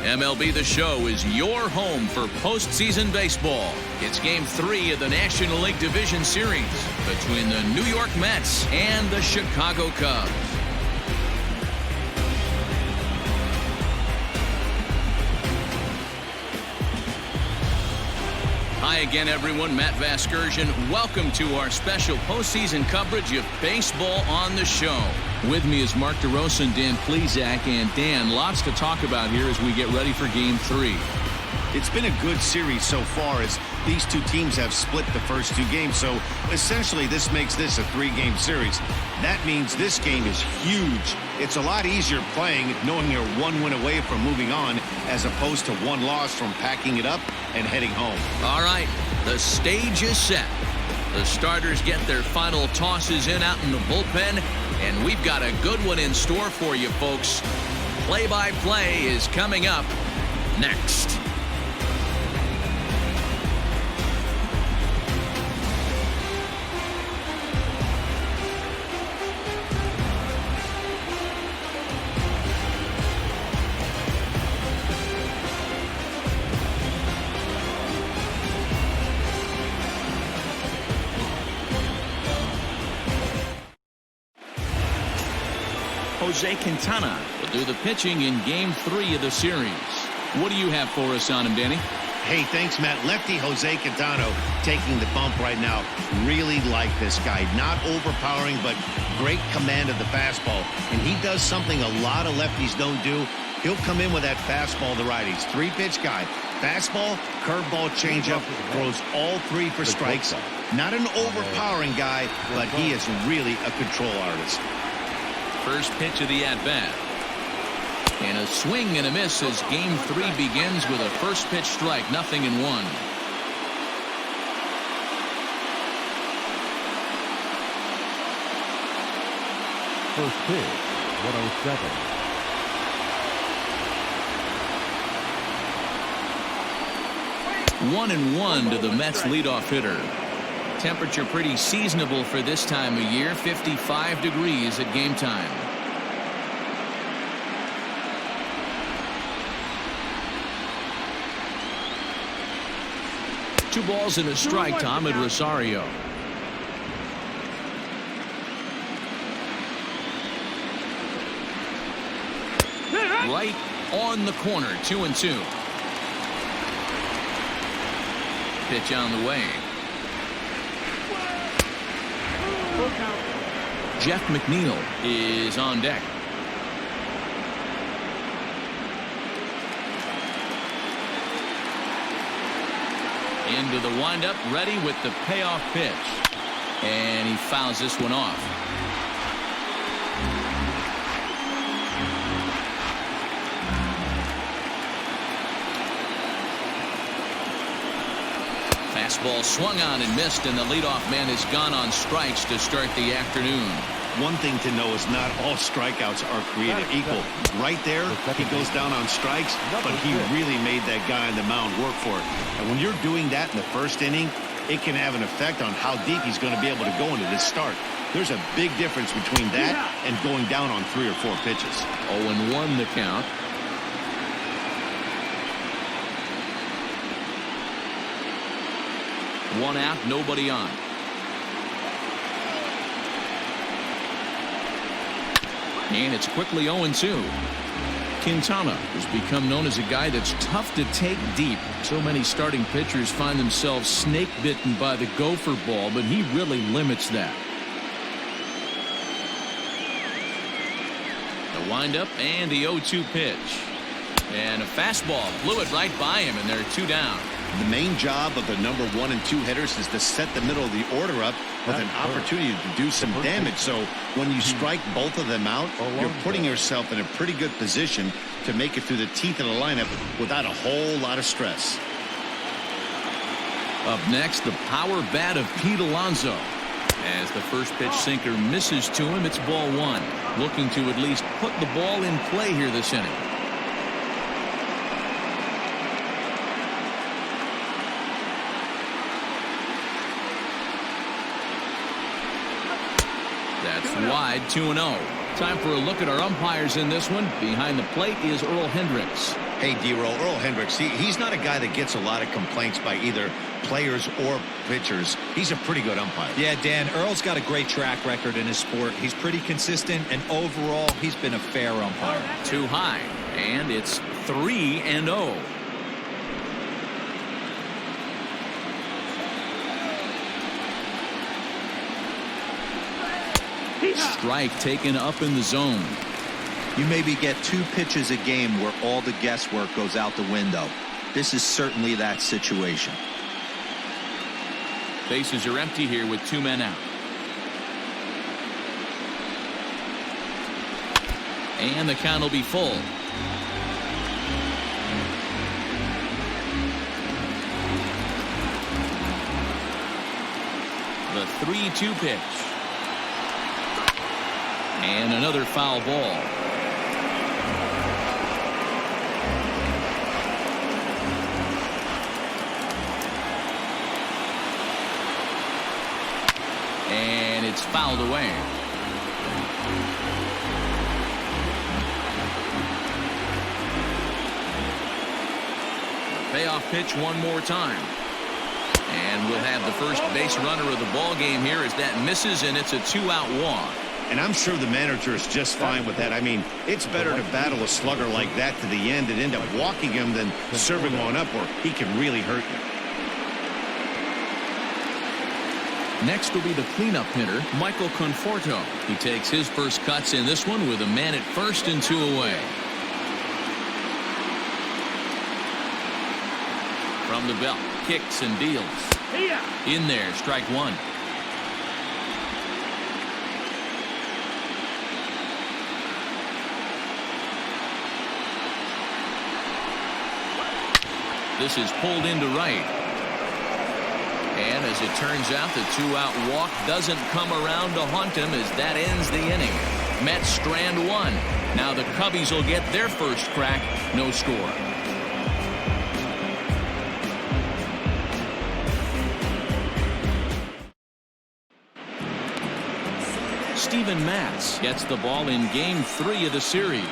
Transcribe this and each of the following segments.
MLB The Show is your home for postseason baseball. It's Game 3 of the National League Division Series between the New York Mets and the Chicago Cubs. Hi again, everyone. Matt Vasgersian. Welcome to our special postseason coverage of Baseball on the Show. With me is Mark DeRosa and Dan Plesac. And Dan, lots to talk about here as we get ready for Game 3. It's been a good series so far as these two teams have split the first two games. So essentially this makes this a three-game series. That means this game is huge. It's a lot easier playing knowing you're one win away from moving on as opposed to one loss from packing it up and heading home. All right, the stage is set. The starters get their final tosses in out in the bullpen, and we've got a good one in store for you, folks. Play-by-play is coming up next. Jose Quintana will do the pitching in Game 3 of the series. What do you have for us on him, Danny? Hey, thanks, Matt. Lefty Jose Quintana taking the bump right now. Really like this guy. Not overpowering, but great command of the fastball. And he does something a lot of lefties don't do. He'll come in with that fastball to righties. Three-pitch guy. Fastball, curveball, changeup. Throws all three for strikes. Not an overpowering guy, but he is really a control artist. First pitch of the at-bat. And a swing and a miss as Game 3 begins with a first pitch strike, 0-1. First pitch, 107. 1-1 to the Mets leadoff hitter. Temperature pretty seasonable for this time of year, 55 degrees at game time. Two balls and a strike to Ahmed Rosario. Right on the corner, 2-2. Pitch on the way. Jeff McNeil is on deck. Into the windup, ready with the payoff pitch. And he fouls this one off. Fastball swung on and missed, and the leadoff man has gone on strikes to start the afternoon. One thing to know is not all strikeouts are created equal. Right there, he goes down on strikes, but he really made that guy on the mound work for it. And when you're doing that in the first inning, it can have an effect on how deep he's going to be able to go into this start. There's a big difference between that and going down on 3 or 4 pitches. 0-1 the count. One out, nobody on. And it's quickly 0-2. Quintana has become known as a guy that's tough to take deep. So many starting pitchers find themselves snake bitten by the gopher ball, but he really limits that. The windup and the 0-2 pitch. And a fastball blew it right by him, and they're 2 down. The main job of the number 1 and 2 hitters is to set the middle of the order up with an opportunity to do some damage. So when you strike both of them out, you're putting yourself in a pretty good position to make it through the teeth of the lineup without a whole lot of stress. Up next, the power bat of Pete Alonso. As the first pitch sinker misses to him, it's ball 1. Looking to at least put the ball in play here this inning. That's wide, 2-0. Time for a look at our umpires in this one. Behind the plate is Earl Hendricks. Hey, D-Roll, Earl Hendricks, he's not a guy that gets a lot of complaints by either players or pitchers. He's a pretty good umpire. Yeah, Dan, Earl's got a great track record in his sport. He's pretty consistent, and overall, he's been a fair umpire. Too high, and it's 3-0. Strike taken up in the zone. You maybe get 2 pitches a game where all the guesswork goes out the window. This is certainly that situation. Bases are empty here with 2 men out. And the count will be full. The 3-2 pitch. And another foul ball. And it's fouled away. Payoff pitch one more time. And we'll have the first base runner of the ball game here as that misses, and it's a 2-out walk. And I'm sure the manager is just fine with that. I mean, it's better to battle a slugger like that to the end and end up walking him than serving one up where he can really hurt you. Next will be the cleanup hitter, Michael Conforto. He takes his first cuts in this one with a man at first and 2 away. From the belt, kicks and deals. In there, strike 1. This is pulled into right. And as it turns out, the 2-out walk doesn't come around to haunt him as that ends the inning. Mets strand 1. Now the Cubbies will get their first crack. No score. Steven Matz gets the ball in Game 3 of the series.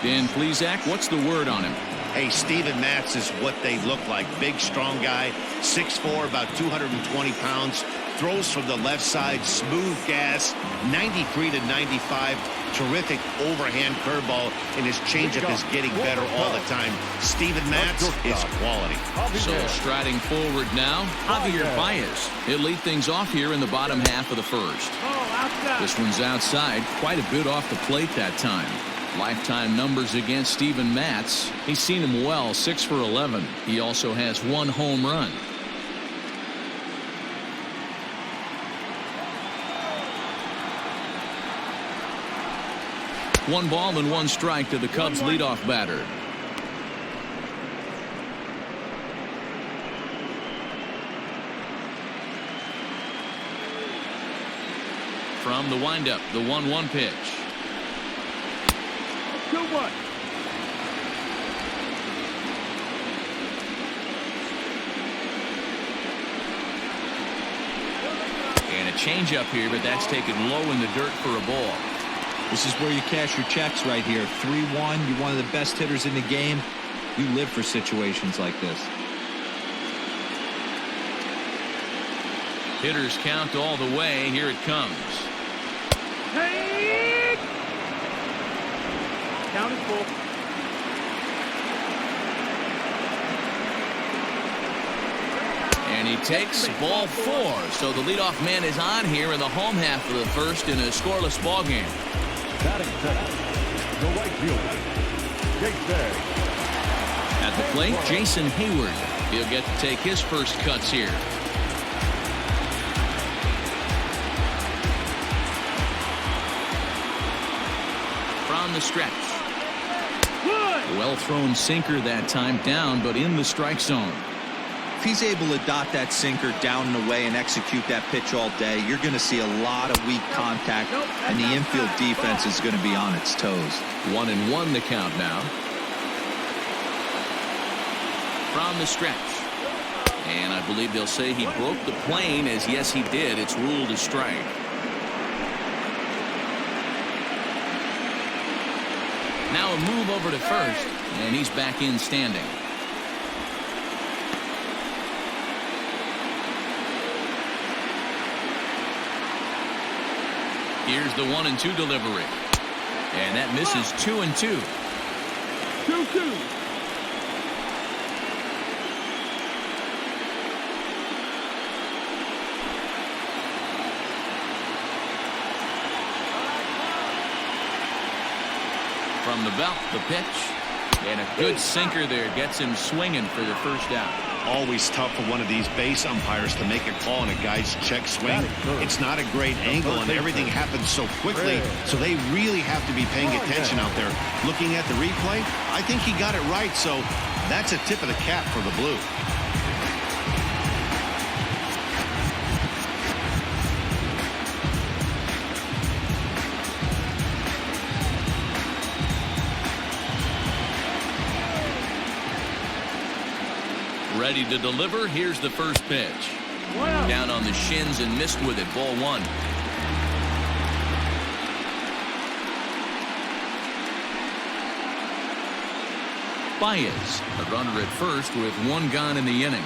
Dan Plesac, what's the word on him? Hey, Steven Matz is what they look like. Big, strong guy, 6'4", about 220 pounds. Throws from the left side, smooth gas, 93 to 95. Terrific overhand curveball, and his changeup is getting better all the time. Steven Matz is quality. So striding forward now, Javier Baez. He'll lead things off here in the bottom half of the first. This one's outside, quite a bit off the plate that time. Lifetime numbers against Steven Matz. He's seen him well, 6 for 11. He also has 1 home run. One ball and 1 strike to the Cubs leadoff batter. From the windup, the 1-1 pitch. 2-1. And a changeup here, but that's taken low in the dirt for a ball. This is where you cash your checks right here. 3-1. You're one of the best hitters in the game. You live for situations like this. Hitters count all the way. Here it comes. Take! Count is full. And he takes ball 4. So the leadoff man is on here in the home half of the first in a scoreless ball game. Batting second, the right fielder, Jason. At the plate, Jason Hayward. He'll get to take his first cuts here. From the stretch. Well thrown sinker that time, down but in the strike zone. If he's able to dot that sinker down and away and execute that pitch all day, you're going to see a lot of weak contact, and the infield defense is going to be on its toes. 1-1 the count now. From the stretch. And I believe they'll say he broke the plane, as yes he did. It's ruled a strike. Now a move over to first, and he's back in standing. Here's the 1-2 delivery. And that misses 2-2. 2-2. From the belt, the pitch. And a good sinker there gets him swinging for the first out. Always tough for one of these base umpires to make a call on a guy's check swing. It's not a great angle, and everything happens so quickly, so they really have to be paying attention out there. Looking at the replay, I think he got it right, so that's a tip of the cap for the Blue. Ready to deliver. Here's the first pitch. Wow. Down on the shins and missed with it. Ball 1. Baez, a runner at first with 1 gone in the inning.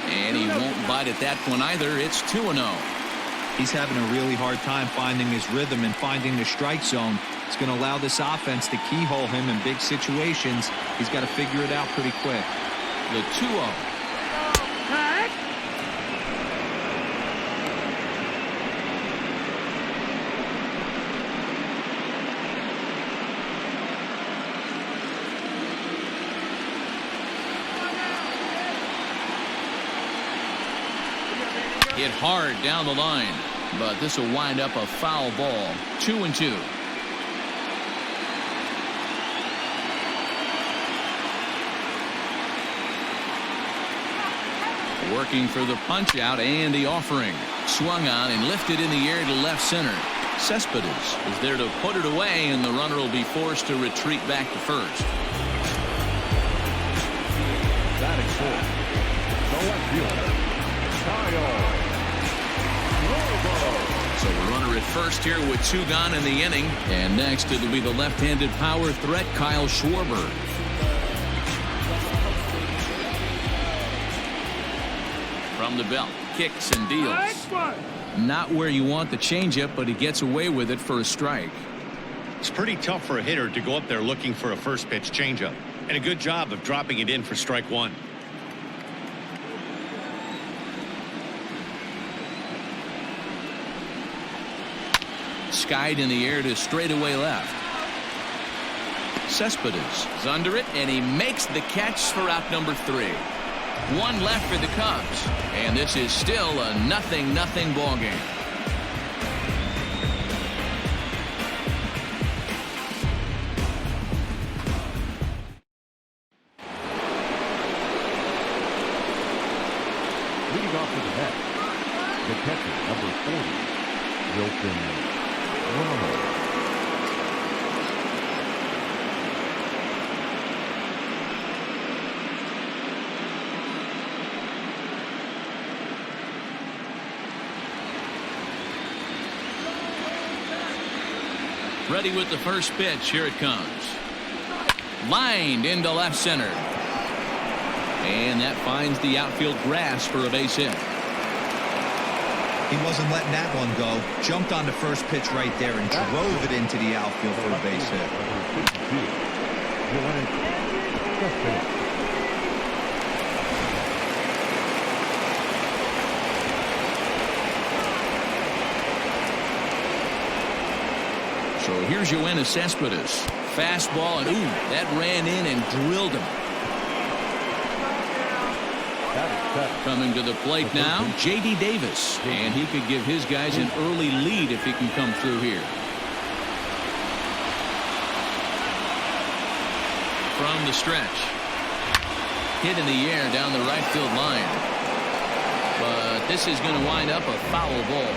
And he won't bite at that one either. It's 2-0. He's having a really hard time finding his rhythm and finding the strike zone. It's going to allow this offense to keyhole him in big situations. He's got to figure it out pretty quick. The 2-0. Hit hard down the line, but this will wind up a foul ball. 2-2. Working for the punch out and the offering. Swung on and lifted in the air to left center. Cespedes is there to put it away, and the runner will be forced to retreat back to first. Batting fourth, the left fielder, Kyle. So the runner at first here with 2 gone in the inning. And next it'll be the left-handed power threat, Kyle Schwarber. From the belt, kicks and deals. Not where you want the changeup, but he gets away with it for a strike. It's pretty tough for a hitter to go up there looking for a first pitch changeup, and a good job of dropping it in for strike 1. Skied in the air to straightaway left. Cespedes is under it, and he makes the catch for out number 3. 1 left for the Cubs, and this is still a 0-0 ball game. Leading off to the net, the catcher, number 40, Wilson Romero. Ready with the first pitch. Here it comes. Lined into left center. And that finds the outfield grass for a base hit. He wasn't letting that one go. Jumped on the first pitch right there and drove it into the outfield for a base hit. So here's Yoenis Cespedes. Fastball, and ooh, that ran in and drilled him. Coming to the plate now, J.D. Davis. And he could give his guys an early lead if he can come through here. From the stretch. Hit in the air down the right field line. But this is going to wind up a foul ball.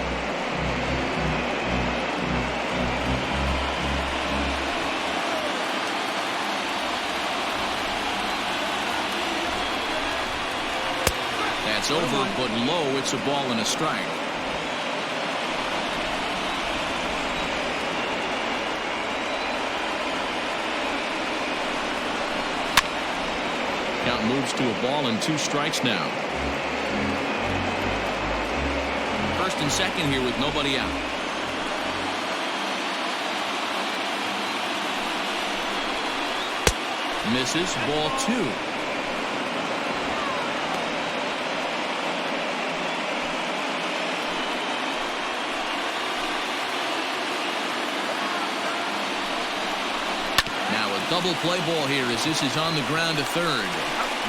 That's over, but low. It's a ball and a strike. Count moves to a ball and 2 strikes now. First and second here with nobody out. Misses, ball 2. Double play ball here as this is on the ground to third.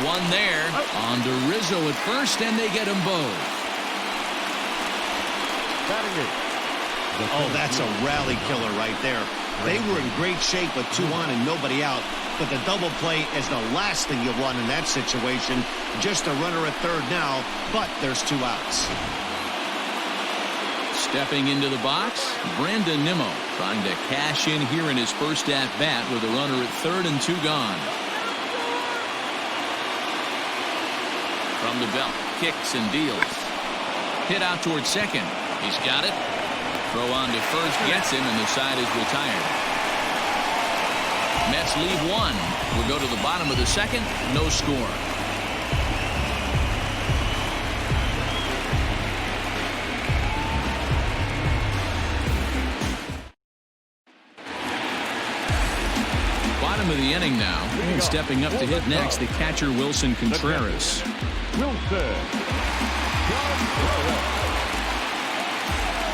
One there. On to Rizzo at first, and they get them both. Oh, that's a rally killer right there. They were in great shape with 2 on and nobody out, but the double play is the last thing you want in that situation. Just a runner at third now, but there's 2 outs. Stepping into the box, Brandon Nimmo trying to cash in here in his first at-bat with a runner at third and 2 gone. From the belt, kicks and deals. Hit out towards second. He's got it. Throw on to first gets him, and the side is retired. Mets lead 1. We'll go to the bottom of the second. No score. Bottom of the inning now. And stepping up to hit next, the catcher Wilson Contreras.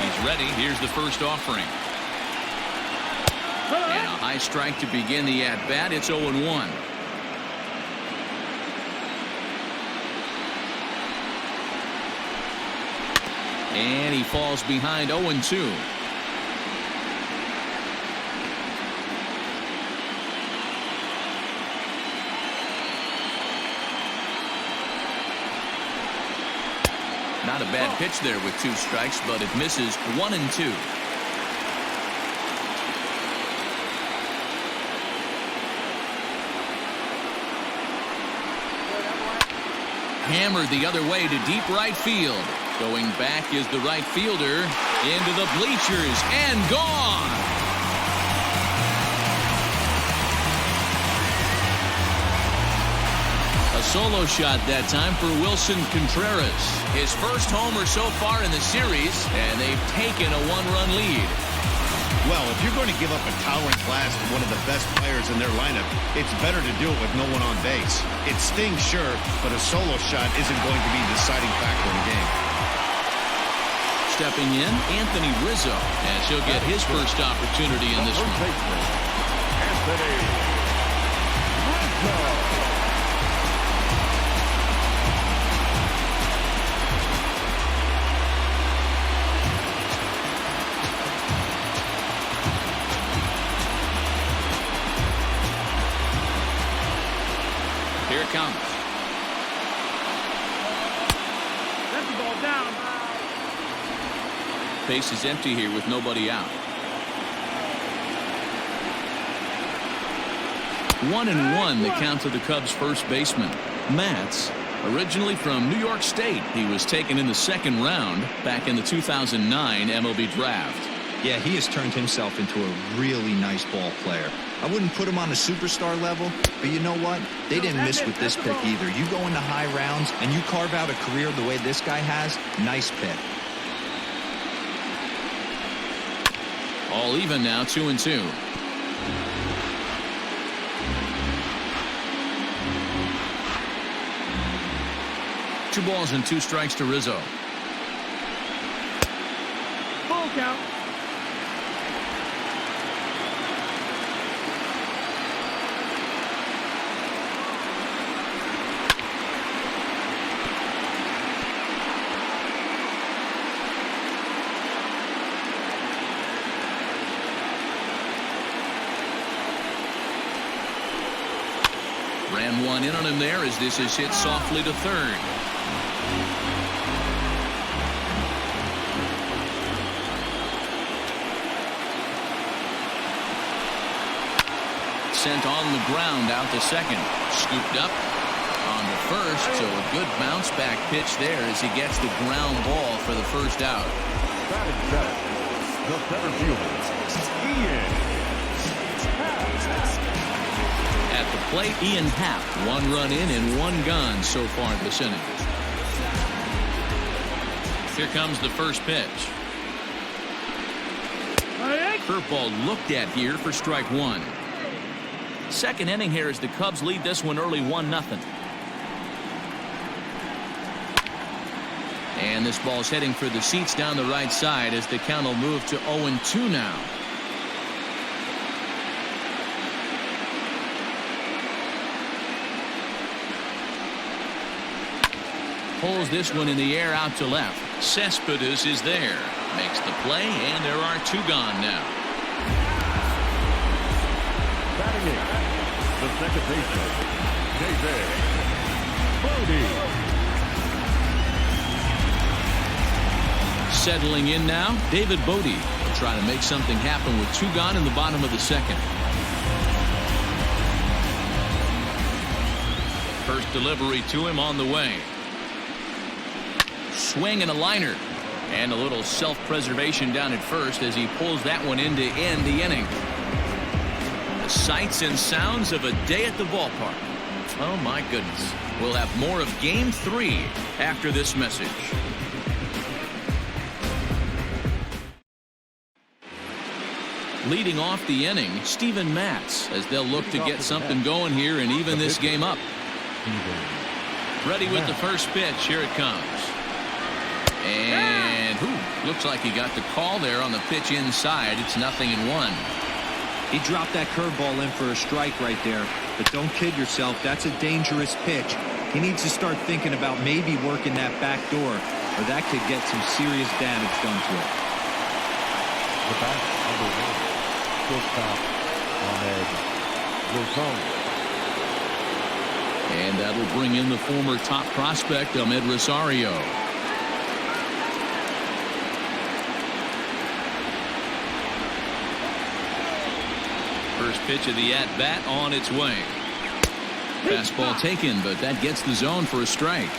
He's ready. Here's the first offering. And a high strike to begin the at-bat. It's 0-1. And he falls behind 0-2. Not a bad pitch there with 2 strikes, but it misses 1-2. Hammered the other way to deep right field. Going back is the right fielder into the bleachers and gone. A solo shot that time for Wilson Contreras. His first homer so far in the series, and they've taken a 1-run lead. Well, if you're going to give up a towering blast to one of the best players in their lineup, it's better to do it with no one on base. It stings, sure, but a solo shot isn't going to be the deciding factor in the game. Stepping in, Anthony Rizzo, as he'll get his first opportunity in this one. Anthony Rizzo. Here it comes. Let the ball down. Base is empty here with nobody out. 1-1 the count to the Cubs first baseman. Matz, originally from New York State. He was taken in the 2nd round back in the 2009 MLB draft. Yeah, he has turned himself into a really nice ball player. I wouldn't put him on a superstar level, but you know what? They didn't miss with this pick either. You go into high rounds and you carve out a career the way this guy has, nice pick. All even now, 2-2. Two balls and 2 strikes to Rizzo. Full count. Ran one in on him there as this is hit softly to third. Sent on the ground out to second. Scooped up on the first, so a good bounce back pitch there as he gets the ground ball for the first out. Batting seventh, the center fielder, Ian. At the plate, Ian Happ. 1 run in and 1 gone so far this inning. Here comes the first pitch. Curveball looked at here for strike 1. Second inning here as the Cubs lead this one early 1-0. And this ball's heading for the seats down the right side as the count will move to 0-2 now. Pulls this one in the air out to left. Cespedes is there. Makes the play, and there are 2 gone now. Batting in, the second baseman, David Bodie. Settling in now, David Bodie will try to make something happen with 2 gone in the bottom of the second. First delivery to him on the way. Swing and a liner. And a little self-preservation down at first as he pulls that one in to end the inning. The sights and sounds of a day at the ballpark. Oh, my goodness. We'll have more of Game 3 after this message. Leading off the inning, Steven Matz, as they'll look to get something going here and even this game up. Ready with the first pitch. Here it comes. And looks like he got the call there on the pitch inside. It's 0-1. He dropped that curveball in for a strike right there. But don't kid yourself. That's a dangerous pitch. He needs to start thinking about maybe working that back door, or that could get some serious damage done to it. The back, number 1, shortstop, Ahmed Rosario. And that'll bring in the former top prospect, Ahmed Rosario. First pitch of the at-bat on its way. Fastball taken, but that gets the zone for a strike.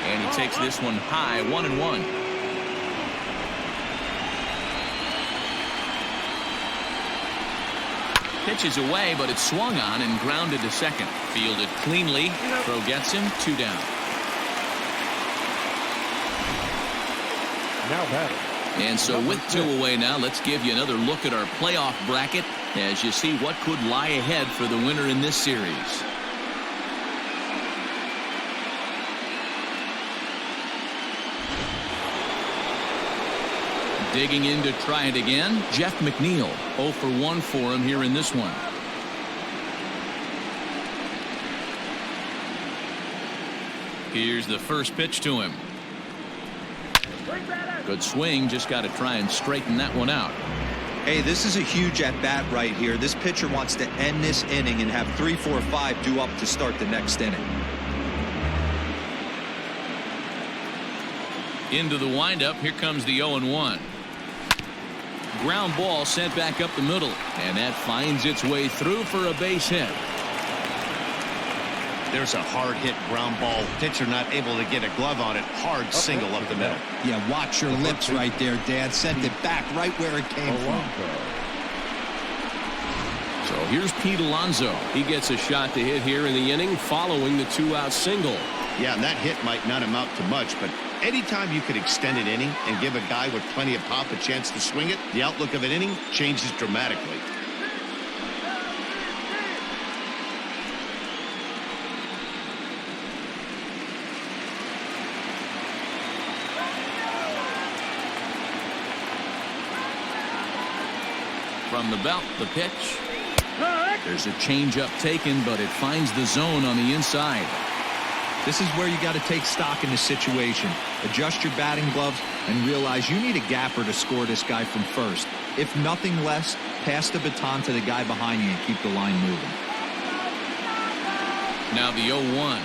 And he takes this one high, 1-1. Pitches away, but it's swung on and grounded to second. Fielded cleanly. Throw gets him, 2 down. Now batting. And so with 2 away now, let's give you another look at our playoff bracket as you see what could lie ahead for the winner in this series. Digging in to try it again, Jeff McNeil. 0 for 1 for him here in this one. Here's the first pitch to him. Good swing, just got to try and straighten that one out. Hey, this is a huge at-bat right here. This pitcher wants to end this inning and have 3, 4, 5 due up to start the next inning. Into the windup, here comes the 0-1. Ground ball sent back up the middle, and that finds its way through for a base hit. There's a hard hit ground ball. Pitcher not able to get a glove on it. Hard single up the middle. Yeah, watch your lips right there, Dad. Sent it back right where it came from. So here's Pete Alonso. He gets a shot to hit here in the inning following the 2-out single. Yeah, and that hit might not amount to much, but anytime you could extend an inning and give a guy with plenty of pop a chance to swing it, the outlook of an inning changes dramatically. From the belt, the pitch. There's a changeup taken, but it finds the zone on the inside. This is where you got to take stock in the situation. Adjust your batting gloves and realize you need a gapper to score this guy from first. If nothing less, pass the baton to the guy behind you and keep the line moving. Now the 0-1.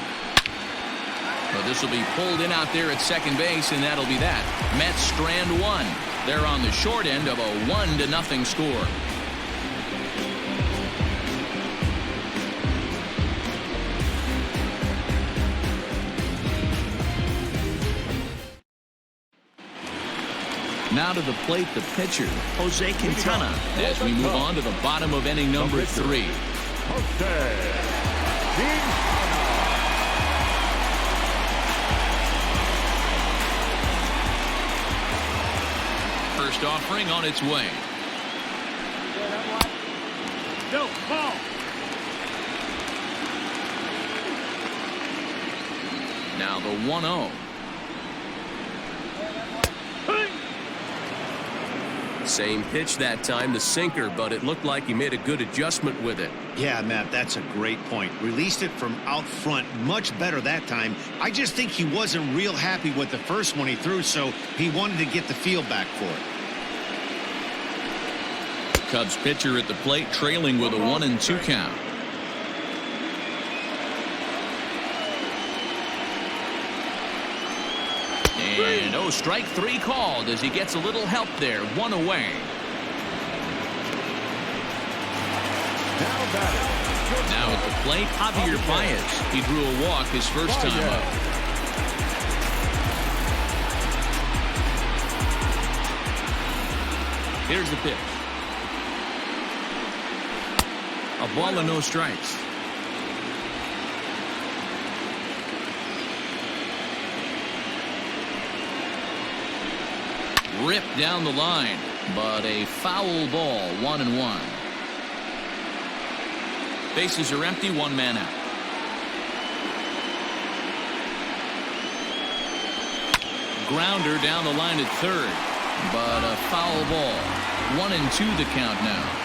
But this will be pulled in out there at second base, and that'll be that. Mets strand 1. They're on the short end of a 1-0 score. Now to the plate, the pitcher, Jose Quintana, as we move on to the bottom of inning number 3. First offering on its way. Go, ball. Now the 1-0. Same pitch that time, the sinker, but it looked like he made a good adjustment with it. Yeah, Matt, that's a great point. Released it from out front much better that time. I just think he wasn't real happy with the first one he threw, so he wanted to get the feel back for it. Cubs pitcher at the plate, trailing with a 1-2 count. And strike 3 called as he gets a little help there. 1 away. Now at the plate, Javier Baez. He drew a walk his first time up. Here's the pitch. A ball and no strikes. Ripped down the line, but a foul ball. 1-1. Bases are empty, 1 man out. Grounder down the line at third, but a foul ball. 1-2 the count now.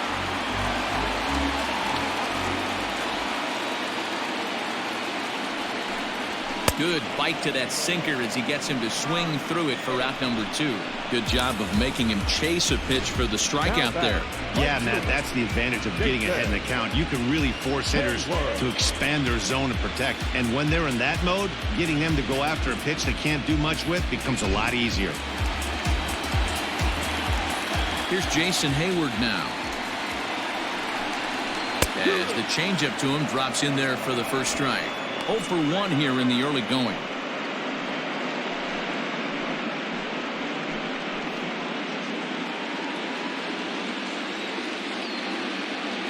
Good bite to that sinker as he gets him to swing through it for out number 2. Good job of making him chase a pitch for the strikeout there. Yeah, Matt, that's the advantage of getting ahead in the count. You can really force hitters to expand their zone and protect. And when they're in that mode, getting them to go after a pitch they can't do much with becomes a lot easier. Here's Jason Hayward now. As the changeup to him drops in there for the first strike. 0 for 1 here in the early going.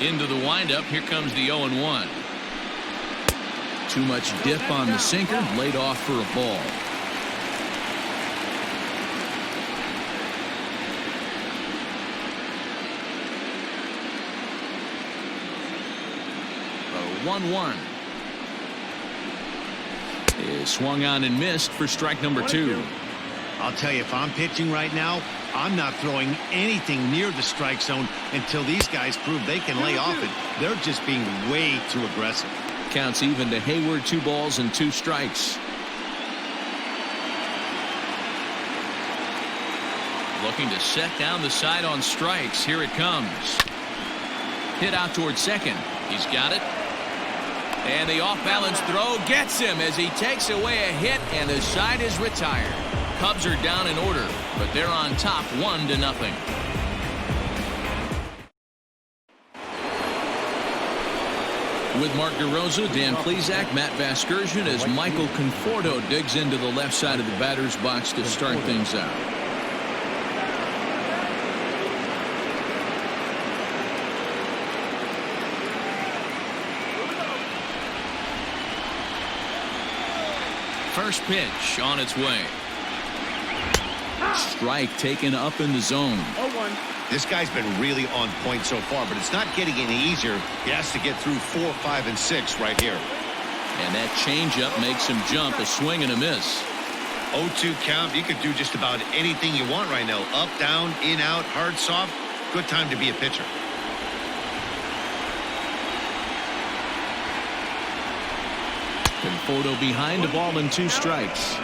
Into the windup. Here comes the 0-1. Too much dip on the sinker. Laid off for a ball. A 1-1. Is swung on and missed for strike number 2. I'll tell you, if I'm pitching right now, I'm not throwing anything near the strike zone until these guys prove they can lay off it. They're just being way too aggressive. Counts even to Hayward. 2 balls and 2 strikes. Looking to set down the side on strikes. Here it comes. Hit out towards second. He's got it. And the off-balance throw gets him as he takes away a hit, and the side is retired. Cubs are down in order, but they're on top 1-0. With Mark DeRosa, Dan Plesac, Matt Vasgersian as Michael Conforto digs into the left side of the batter's box to start things out. First pitch on its way. Strike taken up in the zone. 0-1. This guy's been really on point so far, but it's not getting any easier. He has to get through 4, 5, and 6 right here. And that changeup makes him jump. A swing and a miss. 0-2 count. You could do just about anything you want right now. Up, down, in, out, hard, soft. Good time to be a pitcher. Conforto behind, a ball and 2 strikes.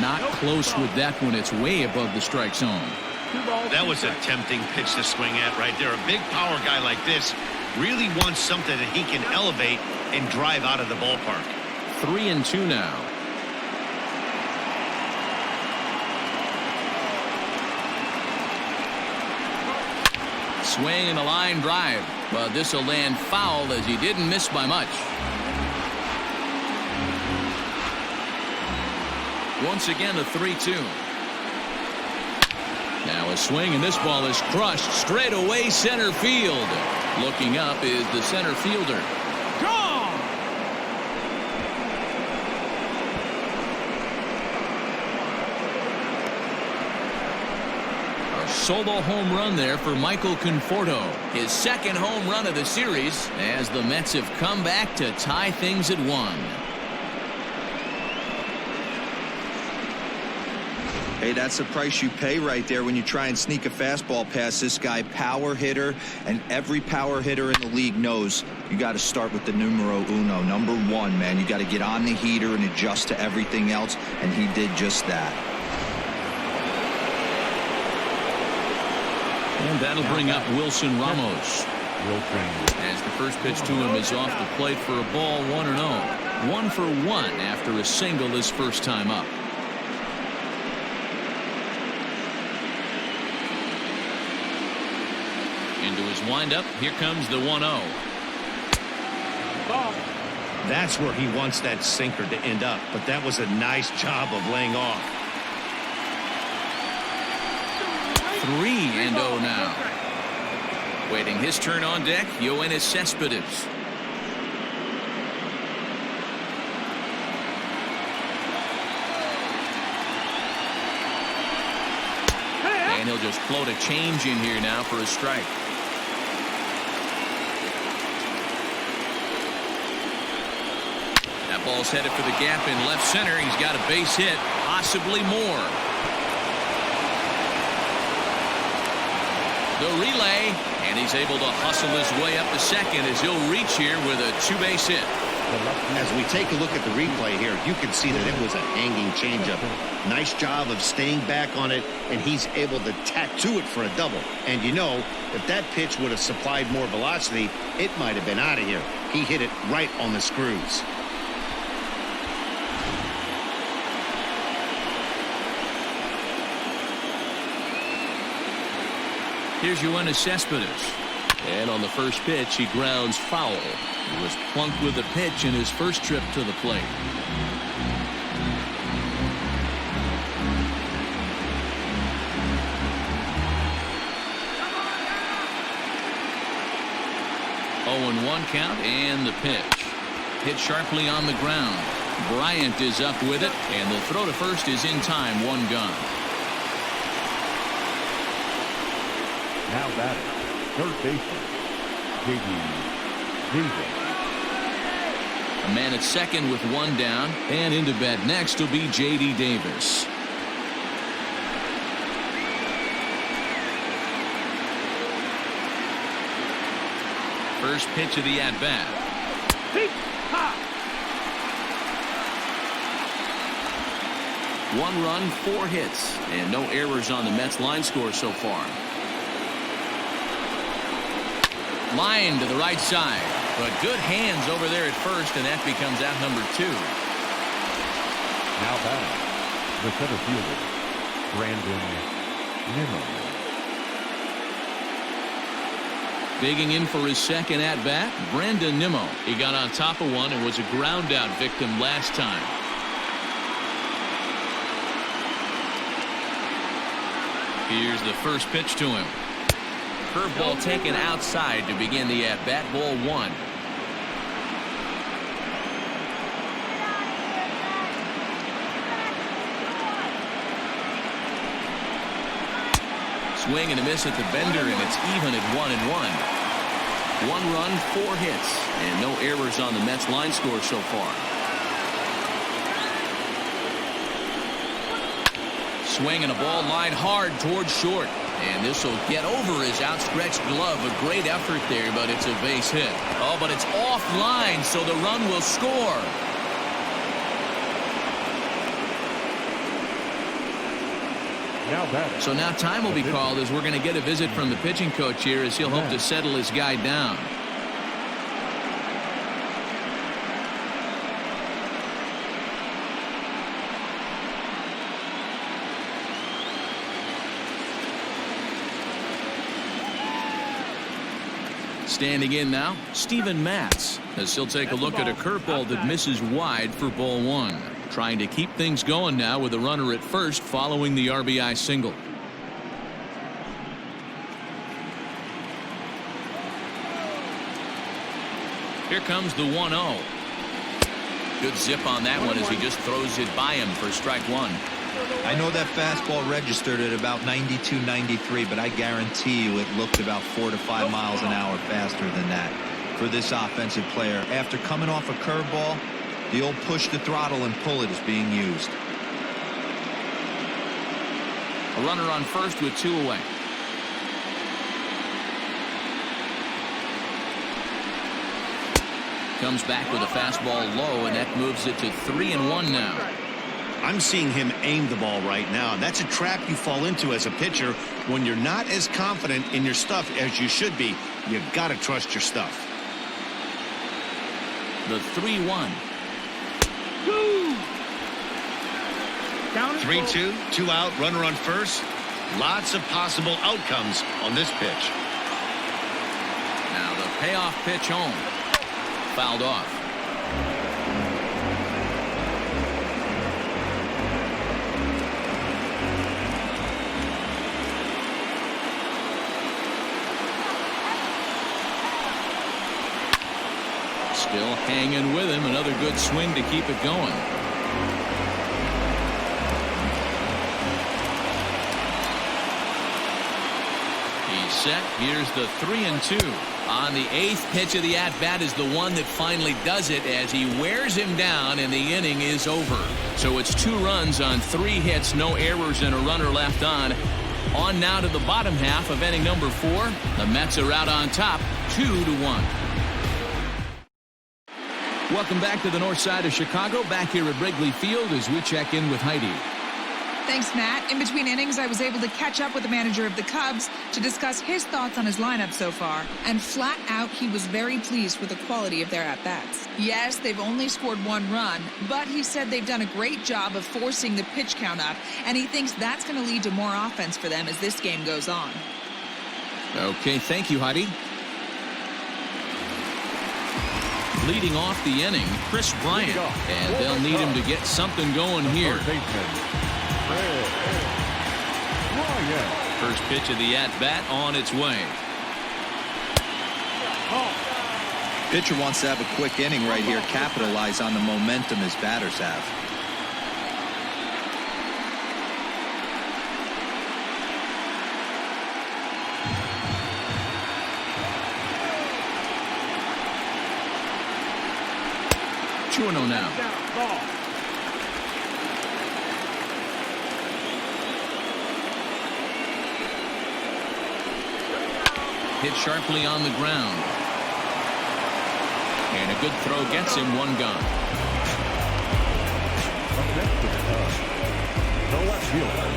Not close with that one. It's way above the strike zone. That was a tempting pitch to swing at right there. A big power guy like this really wants something that he can elevate and drive out of the ballpark. 3-2 now. swing and a line drive. But this will land foul as he didn't miss by much. Once again, a 3-2. Now a swing, and this ball is crushed straight away center field. Looking up is the center fielder. Gone! A solo home run there for Michael Conforto. His second home run of the series as the Mets have come back to tie things at 1. Hey, that's the price you pay right there when you try and sneak a fastball past this guy. Power hitter, and every power hitter in the league knows you got to start with the numero uno, number 1, man. You got to get on the heater and adjust to everything else, and he did just that. And that'll bring up Wilson Ramos. As the first pitch to him is off the plate for a ball, 1-0. 1 for 1 after a single his first time up. Into his windup, here comes the 1-0. That's where he wants that sinker to end up, but that was a nice job of laying off. 3-0 now. Waiting his turn on deck, Yoenis Cespedes. And he'll just float a change in here now for a strike. That ball's headed for the gap in left center. He's got a base hit, possibly more. The relay, and he's able to hustle his way up to second as he'll reach here with a 2-base hit. As we take a look at the replay here, you can see that it was a hanging changeup. Nice job of staying back on it, and he's able to tattoo it for a double. And you know, if that pitch would have supplied more velocity, it might have been out of here. He hit it right on the screws. Here's Yoenis Cespedes. And on the first pitch, he grounds foul. He was plunked with a pitch in his first trip to the plate. Oh, 0-1 count, and the pitch. Hit sharply on the ground. Bryant is up with it, and the throw to first is in time, 1 gone. Now batting, third baseman, GEICO. A man at second with 1 down, and into bat next will be J.D. Davis. First pitch of the at-bat. 1 run, 4 hits, and no errors on the Mets line score so far. Line to the right side, but good hands over there at first, and that becomes out number 2. Now batting, the center fielder, Nimmo. Digging in for his second at-bat, Brandon Nimmo. He got on top of one and was a ground-out victim last time. Here's the first pitch to him. Curveball taken outside to begin the at-bat, ball 1. Swing and a miss at the bender, and it's even at 1-1. 1 run, 4 hits, and no errors on the Mets line score so far. Swing and a ball lined hard towards short. And this will get over his outstretched glove. A great effort there, but it's a base hit. Oh, but it's offline, so the run will score. Now batting. So now time will be called as we're going to get a visit from the pitching coach here as he'll hope to settle his guy down. Standing in now, Steven Matz, as he'll take a look at a curveball that misses wide for ball one. Trying to keep things going now with a runner at first following the RBI single. Here comes the 1-0. Good zip on that one as he just throws it by him for strike one. I know that fastball registered at about 92, 93, but I guarantee you it looked about 4 to 5 miles an hour faster than that for this offensive player. After coming off a curveball, the old push the throttle and pull it is being used. A runner on first with 2 away. Comes back with a fastball low, and that moves it to 3-1 now. I'm seeing him aim the ball right now. That's a trap you fall into as a pitcher when you're not as confident in your stuff as you should be. You got to trust your stuff. The 3-1. 3-2, 2 out, runner on first. Lots of possible outcomes on this pitch. Now the payoff pitch home. Fouled off. Still hanging with him. Another good swing to keep it going. He's set. Here's the 3-2. On the 8th pitch of the at-bat is the one that finally does it as he wears him down, and the inning is over. So it's 2 runs on 3 hits, no errors, and a runner left on. On now to the bottom half of inning number 4. The Mets are out on top, 2-1. Welcome back to the north side of Chicago, back here at Wrigley Field as we check in with Heidi. Thanks, Matt. In between innings, I was able to catch up with the manager of the Cubs to discuss his thoughts on his lineup so far. And flat out, he was very pleased with the quality of their at-bats. Yes, they've only scored 1 run, but he said they've done a great job of forcing the pitch count up, and he thinks that's going to lead to more offense for them as this game goes on. Okay, thank you, Heidi. Leading off the inning, Chris Bryant, and they'll need him to get something going here. First pitch of the at-bat on its way. Pitcher wants to have a quick inning right here, capitalize on the momentum his batters have. Chuano now. Hit sharply on the ground. And a good throw gets him 1 gone. The left fielder,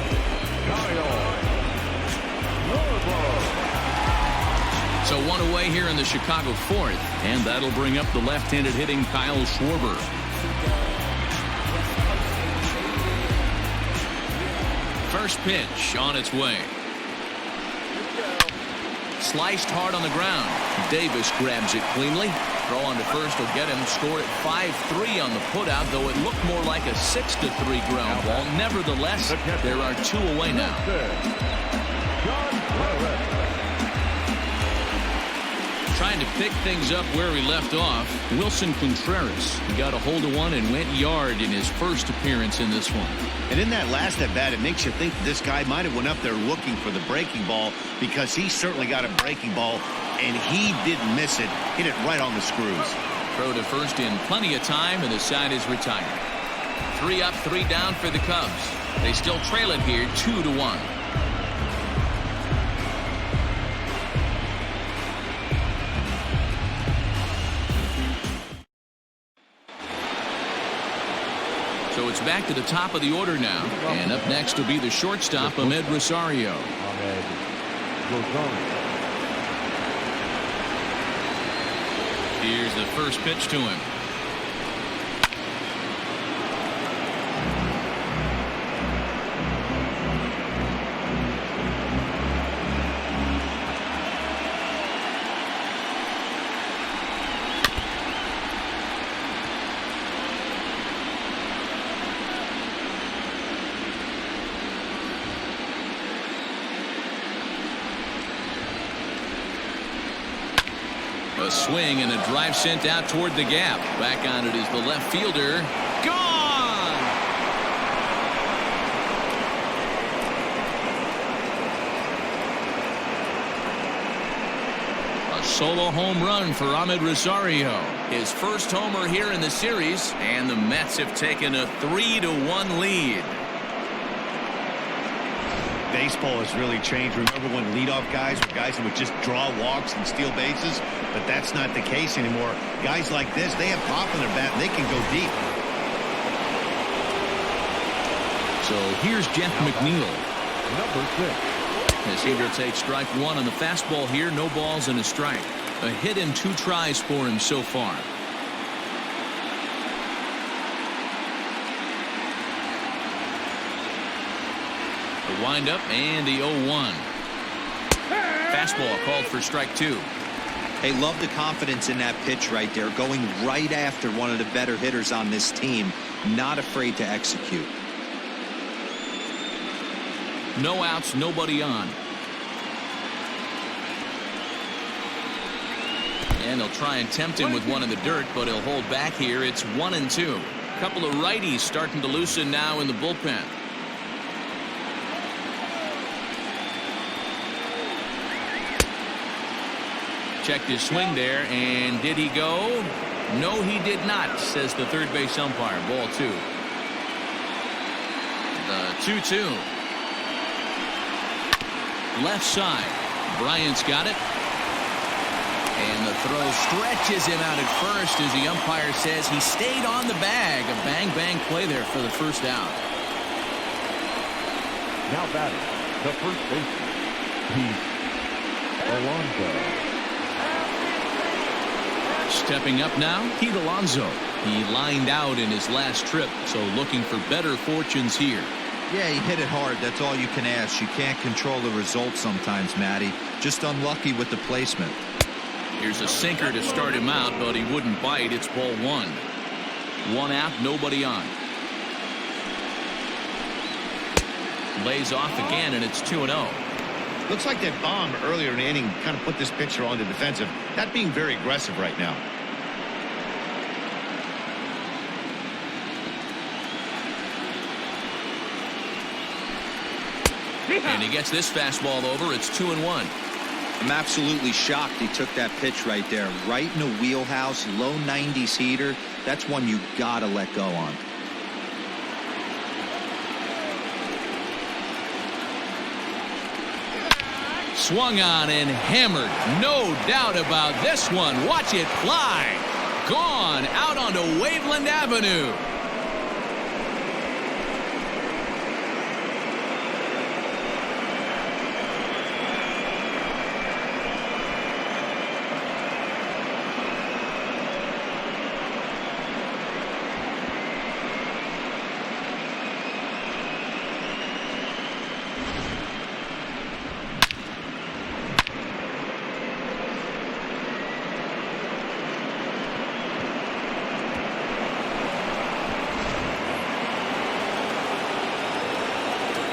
So 1 away here in the Chicago 4th, and that'll bring up the left-handed hitting Kyle Schwarber. First pitch on its way. Sliced hard on the ground. Davis grabs it cleanly. Throw on to first will get him. Score at 5-3 on the putout, though it looked more like a 6-3 ground ball. Nevertheless, there are 2 away now. Trying to pick things up where he left off, Wilson Contreras. He got a hold of one and went yard in his first appearance in this one. And in that last at-bat, it makes you think this guy might have went up there looking for the breaking ball, because he certainly got a breaking ball, and he didn't miss it. Hit it right on the screws. Throw to first in plenty of time, and the side is retired. 3 up, 3 down for the Cubs. They still trail it here 2-1. So it's back to the top of the order now. And up next will be the shortstop, Ahmed Rosario. Here's the first pitch to him. a swing and a drive sent out toward the gap. Back on it is the left fielder. Gone! A solo home run for Ahmed Rosario. His first homer here in the series, and the Mets have taken a 3-1 lead. Baseball has really changed. Remember when leadoff guys were guys who would just draw walks and steal bases? But that's not the case anymore. Guys like this, they have pop in their bat and they can go deep. So here's Jeff McNeil. Number 6. As he will take strike one on the fastball here. No balls and a strike. A hit and 2 tries for him so far. The windup and the 0-1. Fastball called for strike 2. Hey, love the confidence in that pitch right there. Going right after one of the better hitters on this team. Not afraid to execute. No outs, nobody on. And they'll try and tempt him with one in the dirt, but he'll hold back here. It's 1-2. A couple of righties starting to loosen now in the bullpen. Checked his swing there, and did he go? No, he did not, says the third base umpire. Ball 2. The 2-2. Left side. Bryant's got it. And the throw stretches him out at first as the umpire says he stayed on the bag. A bang-bang play there for the first out. Now batting, the first baseman, Pete Alonso. Stepping up now, Pete Alonso. He lined out in his last trip, so looking for better fortunes here. Yeah, he hit it hard. That's all you can ask. You can't control the results sometimes, Matty. Just unlucky with the placement. Here's a sinker to start him out, but he wouldn't bite. It's ball 1. 1 out, nobody on. Lays off again, and it's 2-0. Looks like that bomb earlier in the inning kind of put this pitcher on the defensive. Not being very aggressive right now. And he gets this fastball over. It's 2-1. I'm absolutely shocked he took that pitch right there. Right in the wheelhouse, low 90s heater. That's one you gotta let go on. Swung on and hammered. No doubt about this one. Watch it fly. Gone out onto Waveland Avenue.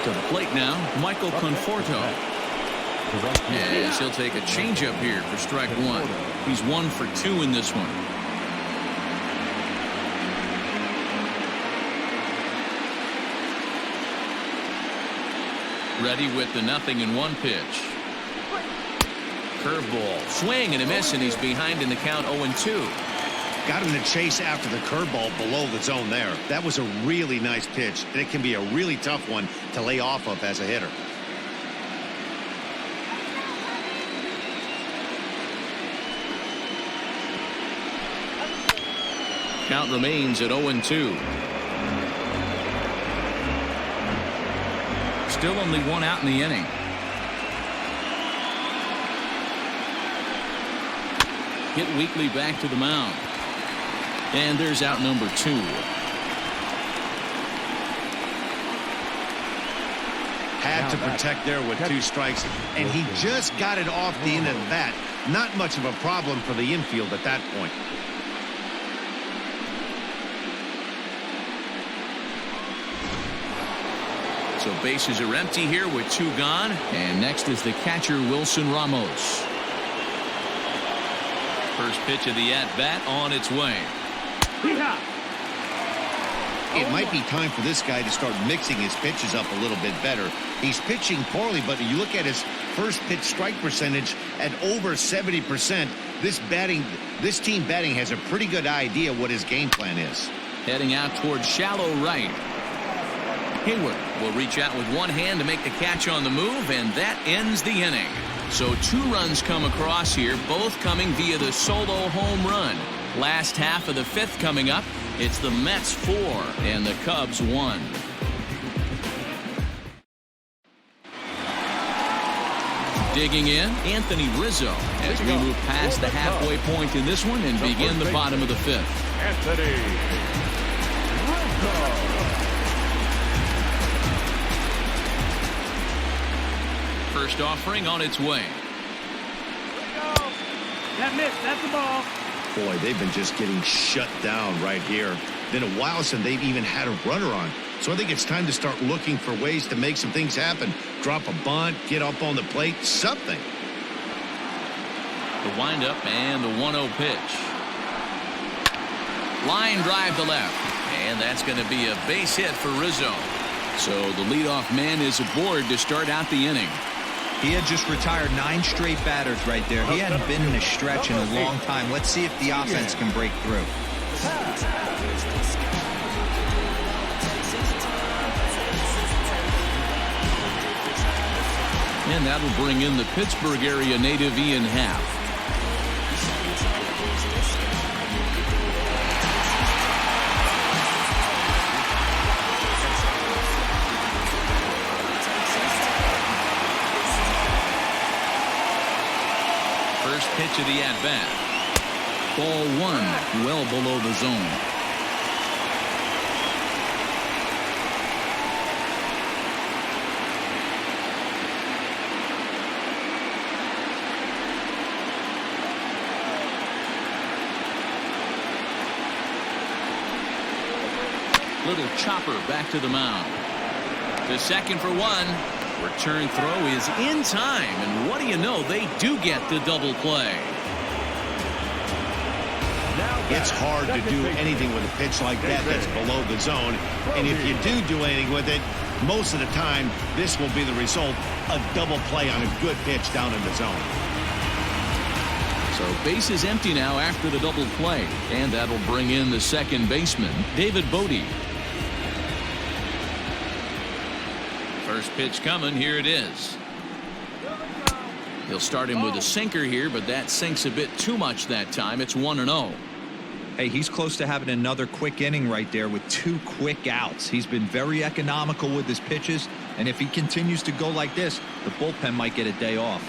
To the plate now, Michael Conforto. As he'll take a changeup here for strike 1. He's 1 for 2 in this one. Ready with the 0-1 pitch. Curveball, swing and a miss, and he's behind in the count 0-2. Got him to chase after the curveball below the zone there. That was a really nice pitch, and it can be a really tough one to lay off of as a hitter. Count remains at 0-2. Still only 1 out in the inning. Hit weakly back to the mound. And there's out number 2. Had to protect there with 2 strikes, and he just got it off the end of the bat. Not much of a problem for the infield at that point. So bases are empty here with 2 gone. And next is the catcher, Wilson Ramos. First pitch of the at-bat on its way. It might be time for this guy to start mixing his pitches up a little bit better. He's pitching poorly, but you look at his first pitch strike percentage at over 70%. This team batting has a pretty good idea what his game plan is. Heading out towards shallow right. Hayward will reach out with one hand to make the catch on the move, and that ends the inning. So 2 runs come across here, both coming via the solo home run. Last half of the 5th coming up. It's the Mets 4 and the Cubs 1. Digging in, Anthony Rizzo as we move past the halfway point in this one and begin the bottom of the 5th. Anthony Rizzo. First offering on its way. That missed. That's the ball. Boy, they've been just getting shut down right here. Been a while since they've even had a runner on. So I think it's time to start looking for ways to make some things happen. Drop a bunt, get up on the plate, something. The windup and the 1-0 pitch. Line drive to left. And that's going to be a base hit for Rizzo. So the leadoff man is aboard to start out the inning. He had just retired 9 straight batters right there. He hadn't been in a stretch in a long time. Let's see if the offense can break through. And that'll bring in the Pittsburgh area native Ian Happ. First pitch of the at-bat. Ball 1, well below the zone. Little chopper back to the mound. To second for 1. Return throw is in time, and what do you know, they do get the double play. It's hard to do anything with a pitch like that that's below the zone. And if you do anything with it, most of the time, this will be the result, a double play on a good pitch down in the zone. So base is empty now after the double play, and that'll bring in the second baseman, David Bodie. First pitch coming, here it is. He'll start him with a sinker here, but that sinks a bit too much that time. It's 1-0. Hey, he's close to having another quick inning right there with 2 quick outs. He's been very economical with his pitches, and if he continues to go like this, the bullpen might get a day off.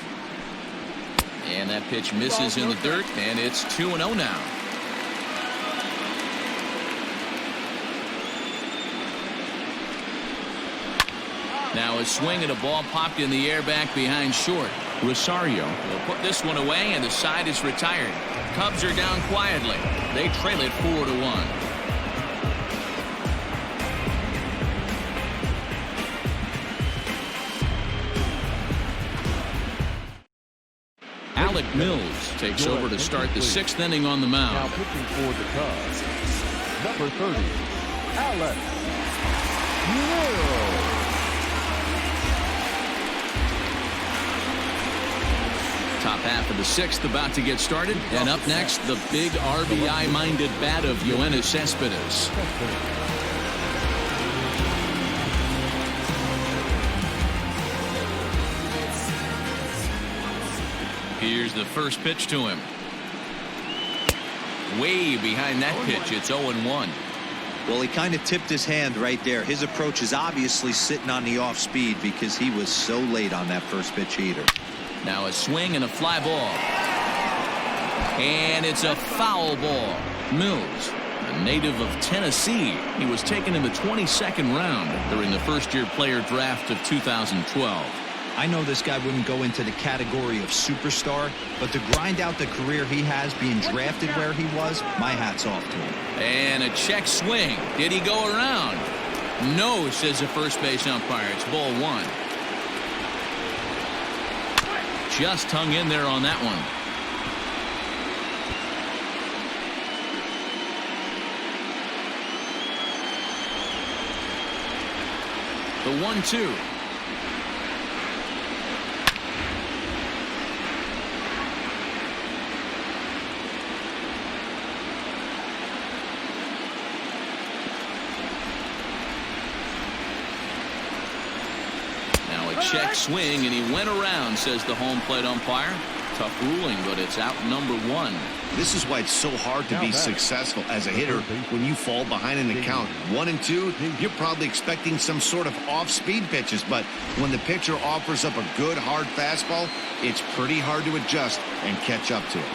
And that pitch misses in the dirt, and it's 2-0 now. Now a swing and a ball popped in the air back behind short. Rosario will put this one away, and the side is retired. Cubs are down quietly. They trail it 4-1. Alec Mills takes over to start the 6th inning on the mound. Now pitching for the Cubs, number 30, Alec Mills. Top half of the 6th about to get started. And up next, the big RBI-minded bat of Yoenis Cespedes. Here's the first pitch to him. Way behind that pitch, it's 0-1. Well, he kind of tipped his hand right there. His approach is obviously sitting on the off speed because he was so late on that first pitch heater. Now a swing and a fly ball. And it's a foul ball. Mills, a native of Tennessee. He was taken in the 22nd round during the first-year player draft of 2012. I know this guy wouldn't go into the category of superstar, but to grind out the career he has being drafted where he was, my hat's off to him. And a check swing. Did he go around? No, says the first base umpire. It's ball 1. Just hung in there on that one. The 1-2. Now a check swing, and he went around, says the home plate umpire. Tough ruling, but it's out number 1. This is why it's so hard to be successful as a hitter when you fall behind in the count. 1 and 2, you're probably expecting some sort of off-speed pitches, but when the pitcher offers up a good hard fastball, it's pretty hard to adjust and catch up to it.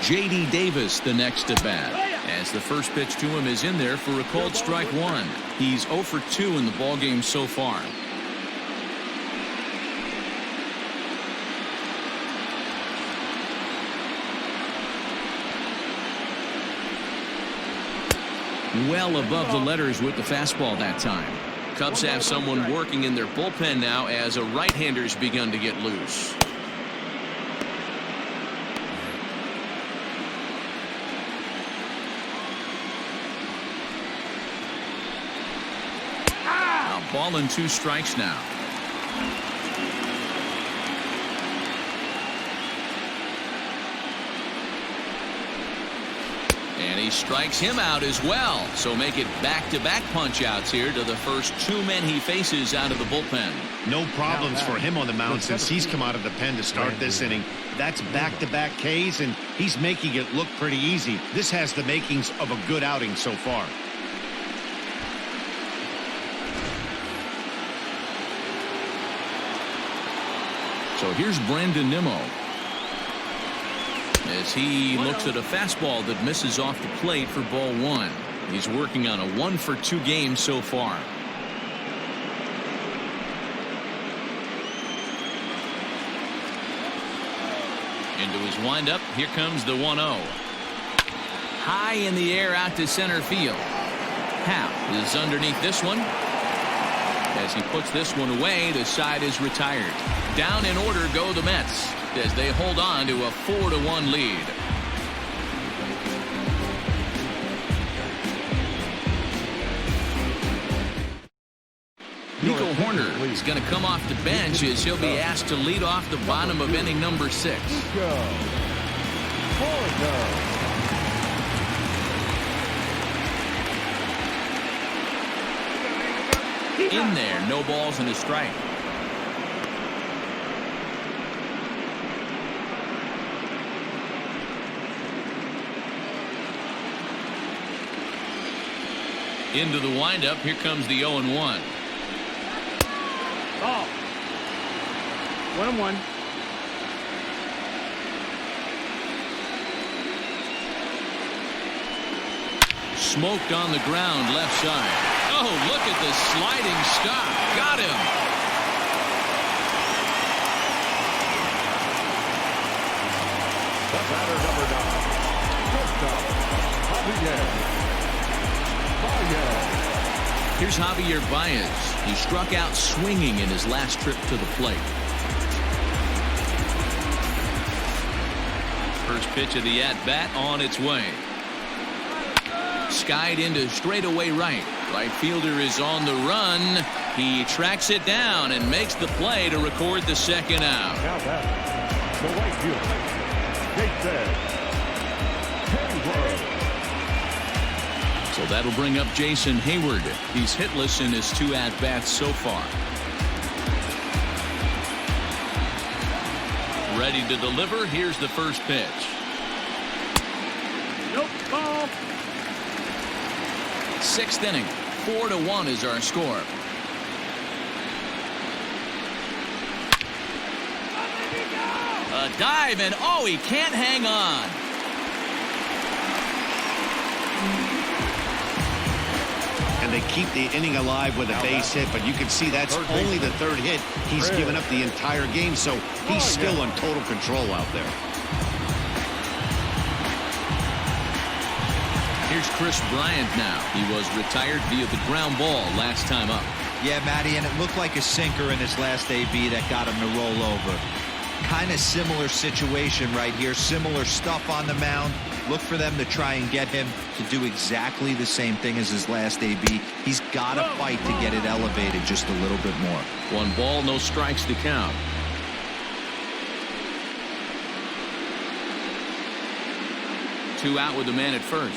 J.D. Davis, the next at bat, as the first pitch to him is in there for a called strike 1. He's 0 for 2 in the ballgame so far. Well above the letters with the fastball that time. Cubs have someone working in their bullpen now as a right-hander's begun to get loose. A ball and 2 strikes now. And he strikes him out as well. So make it back-to-back punch-outs here to the first 2 men he faces out of the bullpen. No problems for him on the mound since he's come out of the pen to start this inning. That's back-to-back Ks, and he's making it look pretty easy. This has the makings of a good outing so far. So here's Brandon Nimmo, as he looks at a fastball that misses off the plate for ball 1. He's working on a 1 for 2 game so far. Into his windup, here comes the 1-0. High in the air out to center field. Howe is underneath this one. As he puts this one away, the side is retired. Down in order go the Mets as they hold on to a 4-1 lead. Nico Horner is going to come off the bench as he'll be asked to lead off the bottom of inning number 6. In there, no balls and a strike. Into the windup, here comes the 0-1. Ball. 1-1. Smoked on the ground left side. Oh, look at the sliding stop. Got him. The batter number 9, Here's Javier Baez. He struck out swinging in his last trip to the plate. First pitch of the at-bat on its way. Skied into straightaway right. Right fielder is on the run. He tracks it down and makes the play to record the second out. Now that the right fielder, Hayward. So that'll bring up Jason Hayward. He's hitless in his 2 at-bats so far. Ready to deliver. Here's the first pitch. Nope, ball. 6th inning. 4-1 is our score. A dive, and oh, he can't hang on. And they keep the inning alive with a base hit, but you can see that's only the 3rd hit he's given up the entire game, so he's still in total control out there. Here's Chris Bryant now. He was retired via the ground ball last time up. Yeah, Matty, and it looked like a sinker in his last AB that got him to roll over. Kind of similar situation right here. Similar stuff on the mound. Look for them to try and get him to do exactly the same thing as his last AB. He's got to fight to get it elevated just a little bit more. 1 ball, no strikes to count. Two out with the man at first.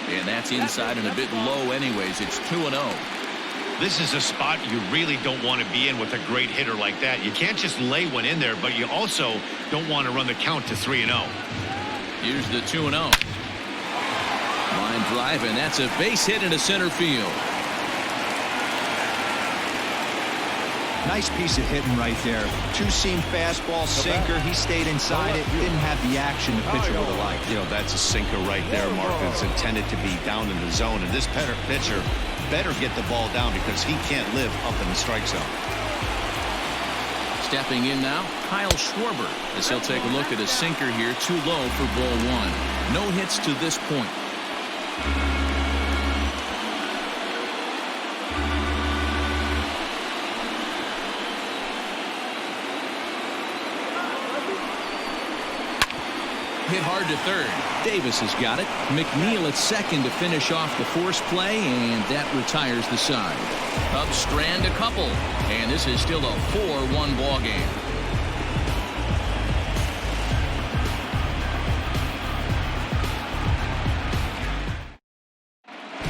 And that's inside and a bit low anyways. It's 2-0. This is a spot you really don't want to be in with a great hitter like that. You can't just lay one in there, but you also don't want to run the count to 3-0. Here's the 2-0. Line drive, and that's a base hit into center field. Nice piece of hitting right there. Two-seam fastball, sinker. He stayed inside it. Didn't have the action the pitcher would have liked. You know, that's a sinker right there, Mark. It's intended to be down in the zone. And this pitcher better get the ball down because he can't live up in the strike zone. Stepping in now, Kyle Schwarber, as he'll take a look at a sinker here. Too low for ball 1. No hits to this point. Hit hard to third. Davis has got it. McNeil at second to finish off the force play, and that retires the side. Cubs strand a couple, and this is still a 4-1 ball game.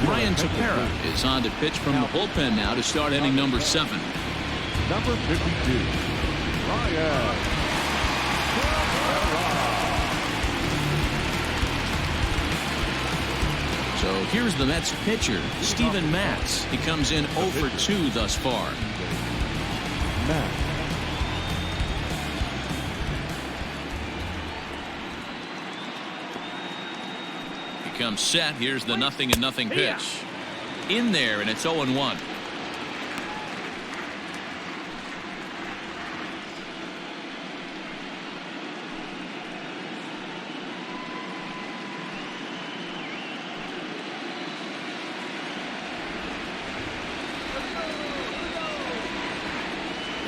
Ryan Tepera is on to pitch from the bullpen now to start inning number 7. Number 52, Ryan. So here's the Mets pitcher, Steven Matz. He comes in 0 for 2 thus far. Matz. He comes set. Here's the 0-0 pitch. In there, and it's 0-1.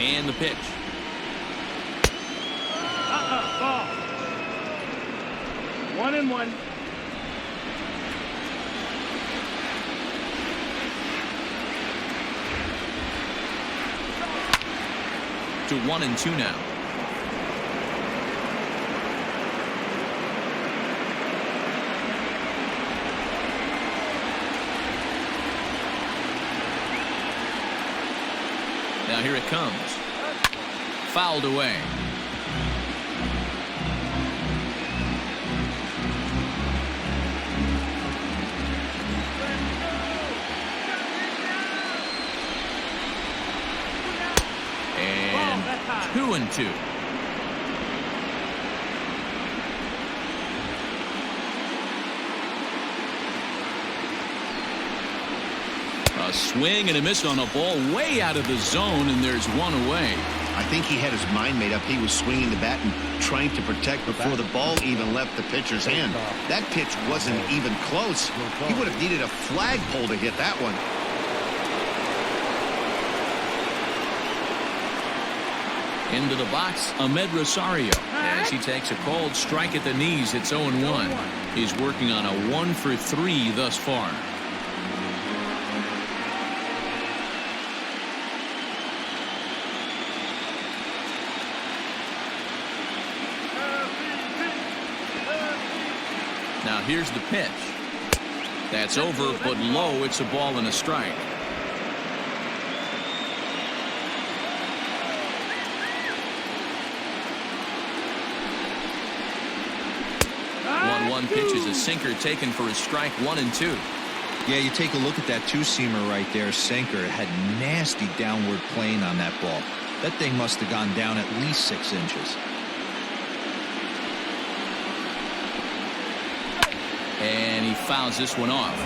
And the pitch. Ball. 1-1. To 1-2 now. Now here it comes. Fouled away. And 2-2. A swing and a miss on a ball way out of the zone, and there's one away. I think he had his mind made up. He was swinging the bat and trying to protect before the ball even left the pitcher's hand. That pitch wasn't even close. He would have needed a flagpole to hit that one. Into the box, Ahmed Rosario, as he takes a cold strike at the knees. It's 0-1. He's working on a 1 for 3 thus far. Now here's the pitch. That's over, but low. It's a ball and a strike. Pitch is a sinker taken for a strike. 1-2. Yeah, you take a look at that two-seamer right there, sinker. It had nasty downward plane on that ball. That thing must have gone down at least 6 inches. And he fouls this one off.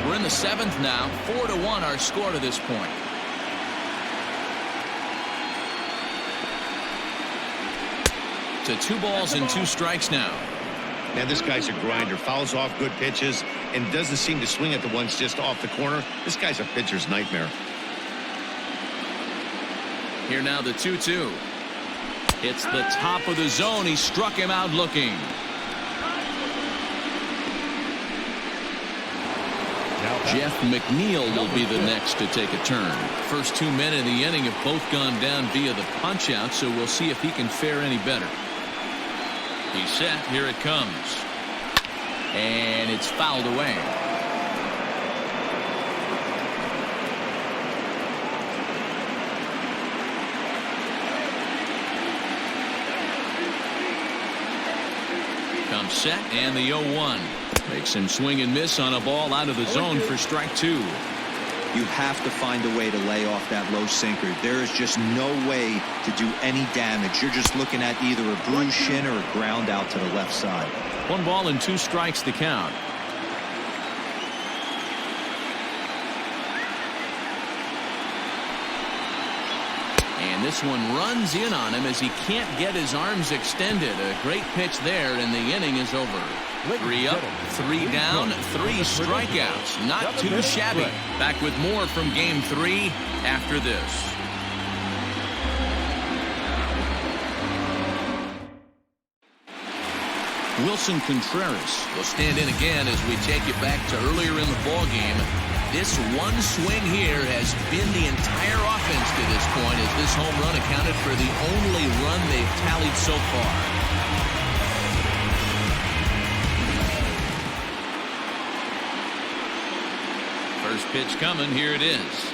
We're in the 7th now. 4-1 our score to this point. To 2 balls and 2 strikes now. Man, this guy's a grinder. Fouls off good pitches and doesn't seem to swing at the ones just off the corner. This guy's a pitcher's nightmare. Here now the 2-2. It's the top of the zone. He struck him out looking. Jeff McNeil will be the next to take a turn. First 2 men in the inning have both gone down via the punch-out, so we'll see if he can fare any better. He's set. Here it comes. And it's fouled away. Comes set, and the 0-1. Makes him swing and miss on a ball out of the zone for strike 2. You have to find a way to lay off that low sinker. There is just no way to do any damage. You're just looking at either a bruised shin or a ground out to the left side. 1 ball and 2 strikes to count. And this one runs in on him as he can't get his arms extended. A great pitch there, and the inning is over. 3 up, 3 down, 3 strikeouts. Not too shabby. Back with more from Game 3 after this. Wilson Contreras will stand in again as we take you back to earlier in the ballgame. This one swing here has been the entire offense to this point, as this home run accounted for the only run they've tallied so far. First pitch coming. Here it is.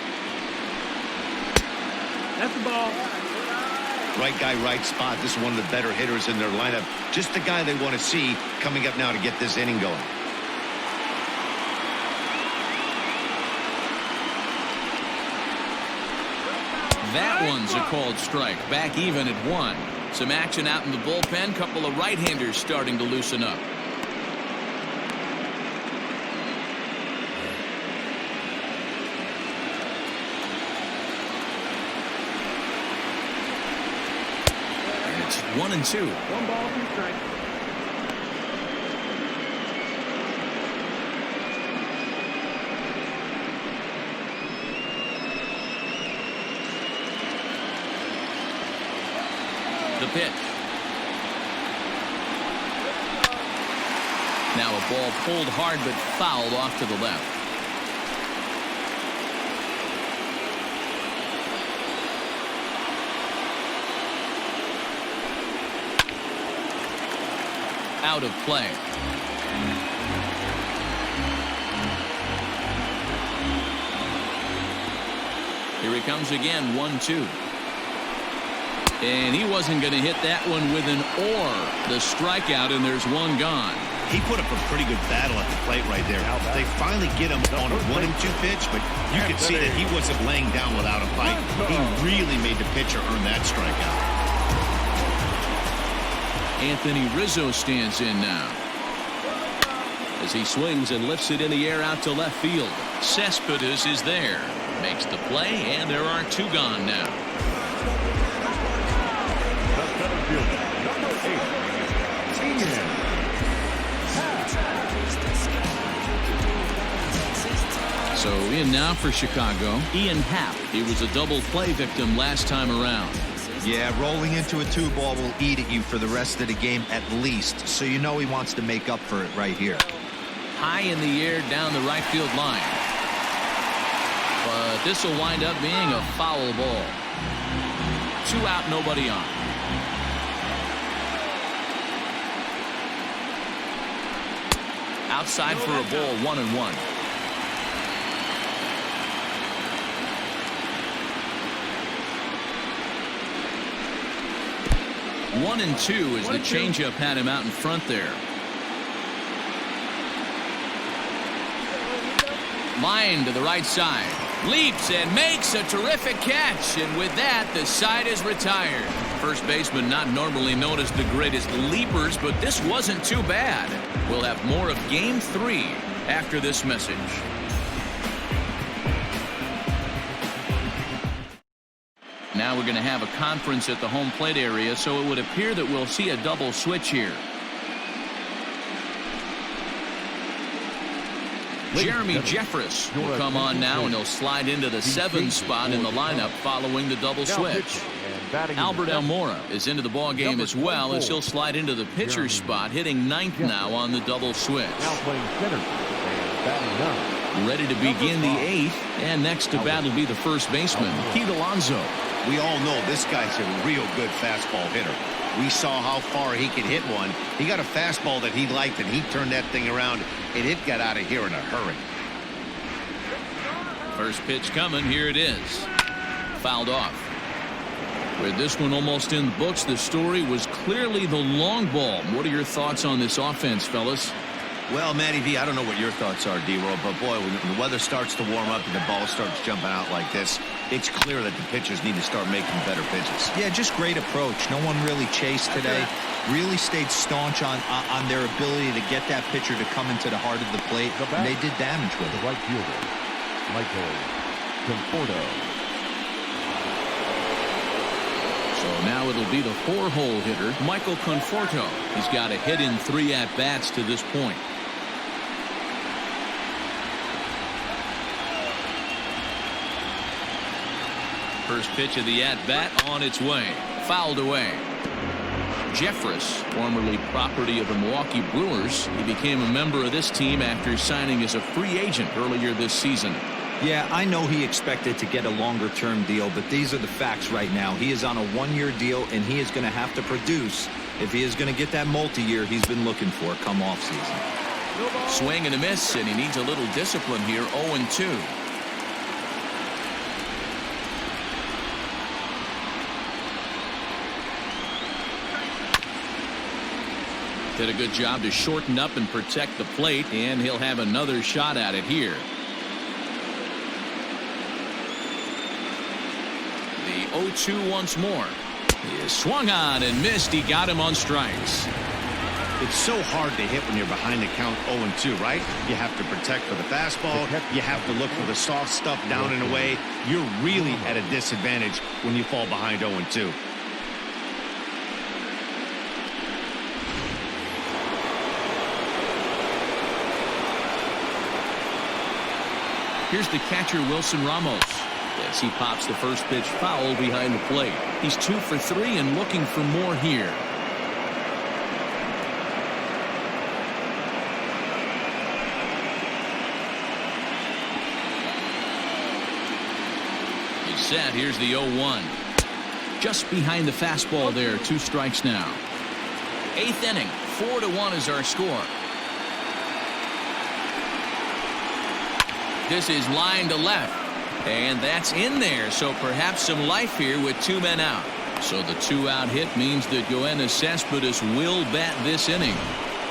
That's the ball. Right guy, right spot. This is one of the better hitters in their lineup. Just the guy they want to see coming up now to get this inning going. That one's a called strike. Back even at 1. Some action out in the bullpen. Couple of right-handers starting to loosen up. And it's 1-2. 1 ball, 2 strikes. The pitch. Now a ball pulled hard but fouled off to the left. Out of play. Here he comes again, 1-2. And he wasn't going to hit that one with an or. The strikeout, and there's 1 gone. He put up a pretty good battle at the plate right there. They finally get him on a 1-2 pitch, but you could see that he wasn't laying down without a fight. He really made the pitcher earn that strikeout. Anthony Rizzo stands in now as he swings and lifts it in the air out to left field. Cespedes is there, makes the play, and there are 2 gone now. So in now for Chicago, Ian Happ. He was a double play victim last time around. Yeah, rolling into a 2-ball will eat at you for the rest of the game at least, so you know he wants to make up for it right here. High in the air down the right field line. But this will wind up being a foul ball. 2 out, nobody on. Outside for a ball, 1-1. One and 2 as the changeup had him out in front there. Line to the right side. Leaps and makes a terrific catch. And with that, the side is retired. First baseman not normally known as the greatest leapers, but this wasn't too bad. We'll have more of Game 3 after this message. Now we're going to have a conference at the home plate area, so it would appear that we'll see a double switch here. Jeremy Jeffress will come on now, and he'll slide into the 7 spot in the lineup following the double switch. Albert Almora is into the ball game as well, as he'll slide into the pitcher's spot, hitting 9th now on the double switch. Now playing center and batting 9. Ready to begin the 8th, and next to bat will be the first baseman, Pete Alonso. We all know this guy's a real good fastball hitter. We saw how far he could hit one. He got a fastball that he liked, and he turned that thing around, and it got out of here in a hurry. First pitch coming. Here it is. Fouled off. With this one almost in the books, the story was clearly the long ball. What are your thoughts on this offense, fellas? Well, Matty V, I don't know what your thoughts are, D-Roll, but boy, when the weather starts to warm up and the ball starts jumping out like this, it's clear that the pitchers need to start making better pitches. Yeah, just great approach. No one really chased today. Really stayed staunch on their ability to get that pitcher to come into the heart of the plate. And they did damage with it. The right fielder, Michael Conforto. So now it'll be the 4-hole hitter, Michael Conforto. He's got a hit in 3 at-bats to this point. First pitch of the at-bat on its way. Fouled away. Jeffress, formerly property of the Milwaukee Brewers. He became a member of this team after signing as a free agent earlier this season. Yeah, I know he expected to get a longer-term deal, but these are the facts right now. He is on a 1-year deal, and he is going to have to produce if he is going to get that multi-year he's been looking for come off-season. Swing and a miss, and he needs a little discipline here. 0-2. Did a good job to shorten up and protect the plate, and he'll have another shot at it here. The 0-2 once more. He is swung on and missed. He got him on strikes. It's so hard to hit when you're behind the count 0-2, right? You have to protect for the fastball. You have to look for the soft stuff down and away. You're really at a disadvantage when you fall behind 0-2. Here's the catcher, Wilson Ramos. As he pops the first pitch foul behind the plate. He's 2 for 3 and looking for more here. He's set. Here's the 0-1. Just behind the fastball there. 2 strikes now. 8th inning. 4-1 is our score. This is line to left. And that's in there. So perhaps some life here with 2 men out. So the 2-out hit means that Yoenis Cespedes will bat this inning.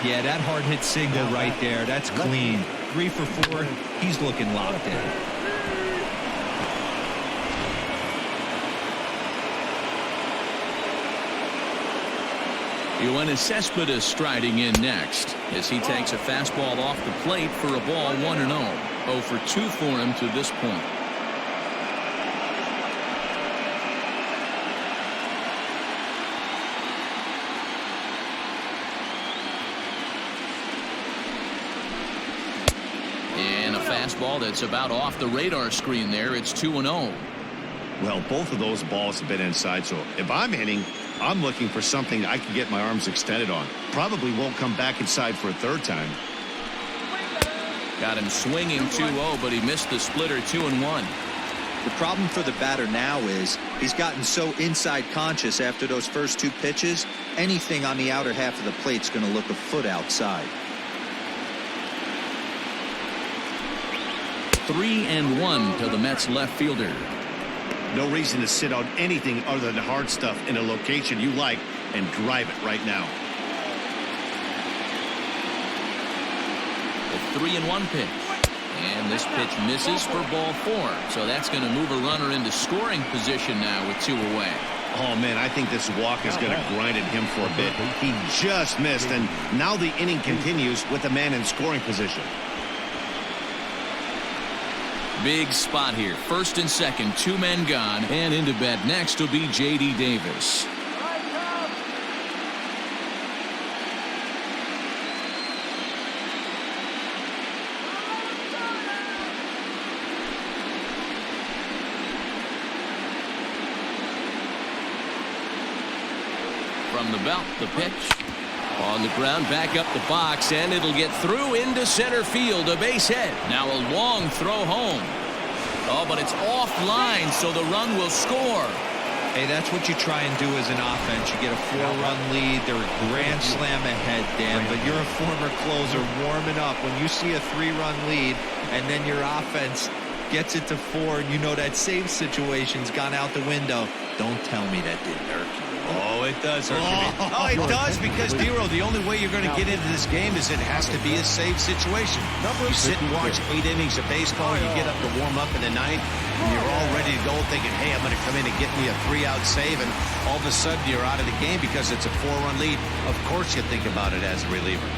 Yeah, that hard hit single right there. That's clean. 3 for 4. He's looking locked in. Yoenis Cespedes striding in next as he takes a fastball off the plate for a ball 1-0. 0 for 2 for him to this point. And a fastball that's about off the radar screen there. It's 2-0. Well, both of those balls have been inside, so if I'm hitting, I'm looking for something I can get my arms extended on. Probably won't come back inside for a 3rd time. Got him swinging 2-0, but he missed the splitter 2-1. The problem for the batter now is he's gotten so inside conscious after those first 2 pitches. Anything on the outer half of the plate's going to look a foot outside. 3-1 to the Mets left fielder. No reason to sit on anything other than hard stuff in a location you like and drive it right now. The 3-1 pitch. And this pitch misses for ball 4. So that's going to move a runner into scoring position now with 2 away. Oh, man, I think this walk is going to grind at him for a bit. He just missed, and now the inning continues with a man in scoring position. Big spot here. 1st and 2nd, 2 men gone. And into bat next will be J.D. Davis. From the belt, the pitch. On the ground, back up the box, and it'll get through into center field. A base hit. Now a long throw home. Oh, but it's offline, so the run will score. Hey, that's what you try and do as an offense. You get a 4-run lead. They're a grand slam ahead, Dan, but you're a former closer warming up. When you see a 3-run lead and then your offense gets it to 4 and you know that save situation's gone out the window, don't tell me that didn't hurt you. Oh, it does hurt me. Oh, it does, because, Dero, the only way you're going to get into this game is it has to be a save situation. You sit and watch 8 innings of baseball, you get up to warm up in the 9th, and you're all ready to go thinking, hey, I'm going to come in and get me a 3-out save, and all of a sudden you're out of the game because it's a 4-run lead. Of course you think about it as a reliever.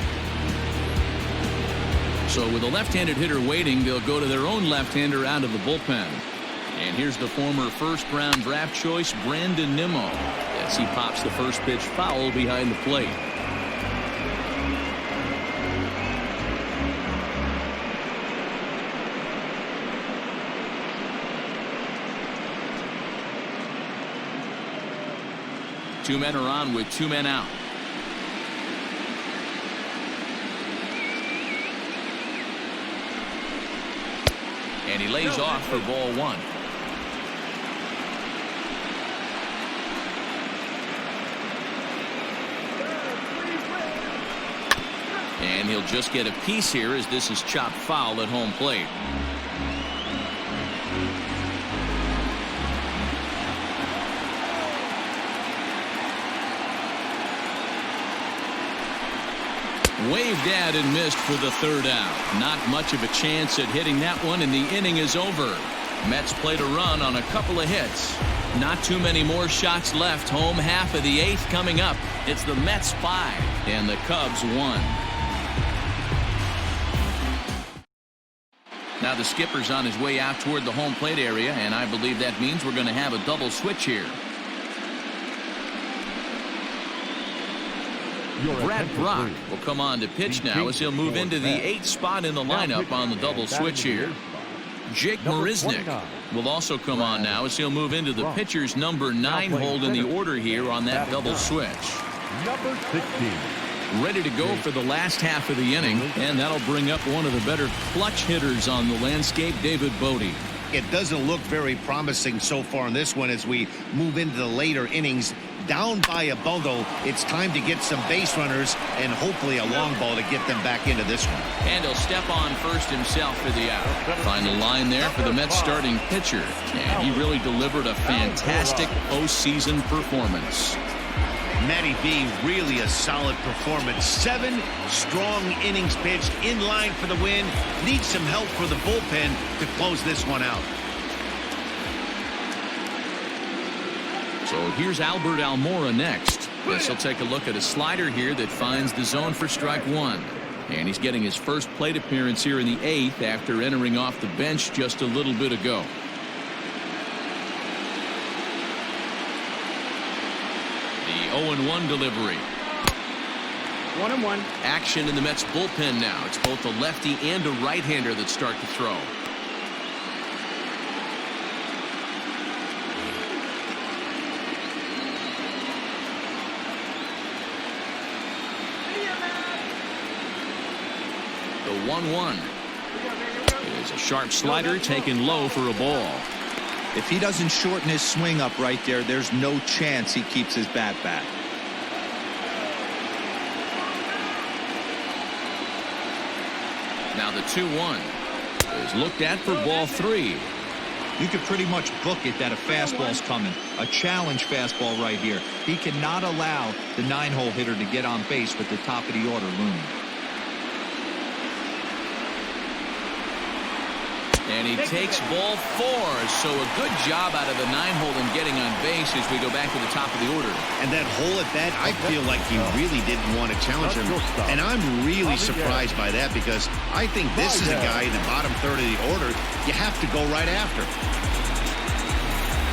So with a left-handed hitter waiting, they'll go to their own left-hander out of the bullpen. And here's the former first-round draft choice, Brandon Nimmo, as he pops the first pitch foul behind the plate. Two men are on with 2 men out. And he lays off for ball 1. And he'll just get a piece here as this is chopped foul at home plate. Waved at and missed for the 3rd out. Not much of a chance at hitting that one, and the inning is over. Mets played a run on a couple of hits. Not too many more shots left. Home half of the 8th coming up. It's the Mets 5 and the Cubs 1. Now the skipper's on his way out toward the home plate area, and I believe that means we're going to have a double switch here. Brad Brock will come on to pitch now as he'll move into the 8th spot in the lineup on the double switch here. Jake Marisnick will also come on now as he'll move into the pitcher's number 9 hold in the order here on that double switch. Number 16. Ready to go for the last half of the inning, and that'll bring up one of the better clutch hitters on the landscape, David Bodie. It doesn't look very promising so far in this one as we move into the later innings. Down by a bundle, it's time to get some base runners and hopefully a long ball to get them back into this one. And he'll step on first himself for the out. Final line there for the Mets starting pitcher, and he really delivered a fantastic postseason performance. Matty B, really a solid performance. 7 strong innings pitched, in line for the win. Needs some help for the bullpen to close this one out. So here's Albert Almora next. Guess he'll take a look at a slider here that finds the zone for strike 1. And he's getting his first plate appearance here in the 8th after entering off the bench just a little bit ago. The 0-1 delivery. 1-1. Action in the Mets bullpen now. It's both a lefty and a right-hander that start to throw. The 1-1 is a sharp slider taken low for a ball. If he doesn't shorten his swing up right there, there's no chance he keeps his bat back. Now the 2-1 is looked at for ball 3. You could pretty much book it that a fastball's coming. A challenge fastball right here. He cannot allow the 9-hole hitter to get on base with the top of the order looming. And he takes ball 4. So a good job out of the 9-hole and getting on base as we go back to the top of the order. And that hole at bat, I feel like he really didn't want to challenge him. And I'm really surprised by that because I think this is a guy in the bottom third of the order you have to go right after.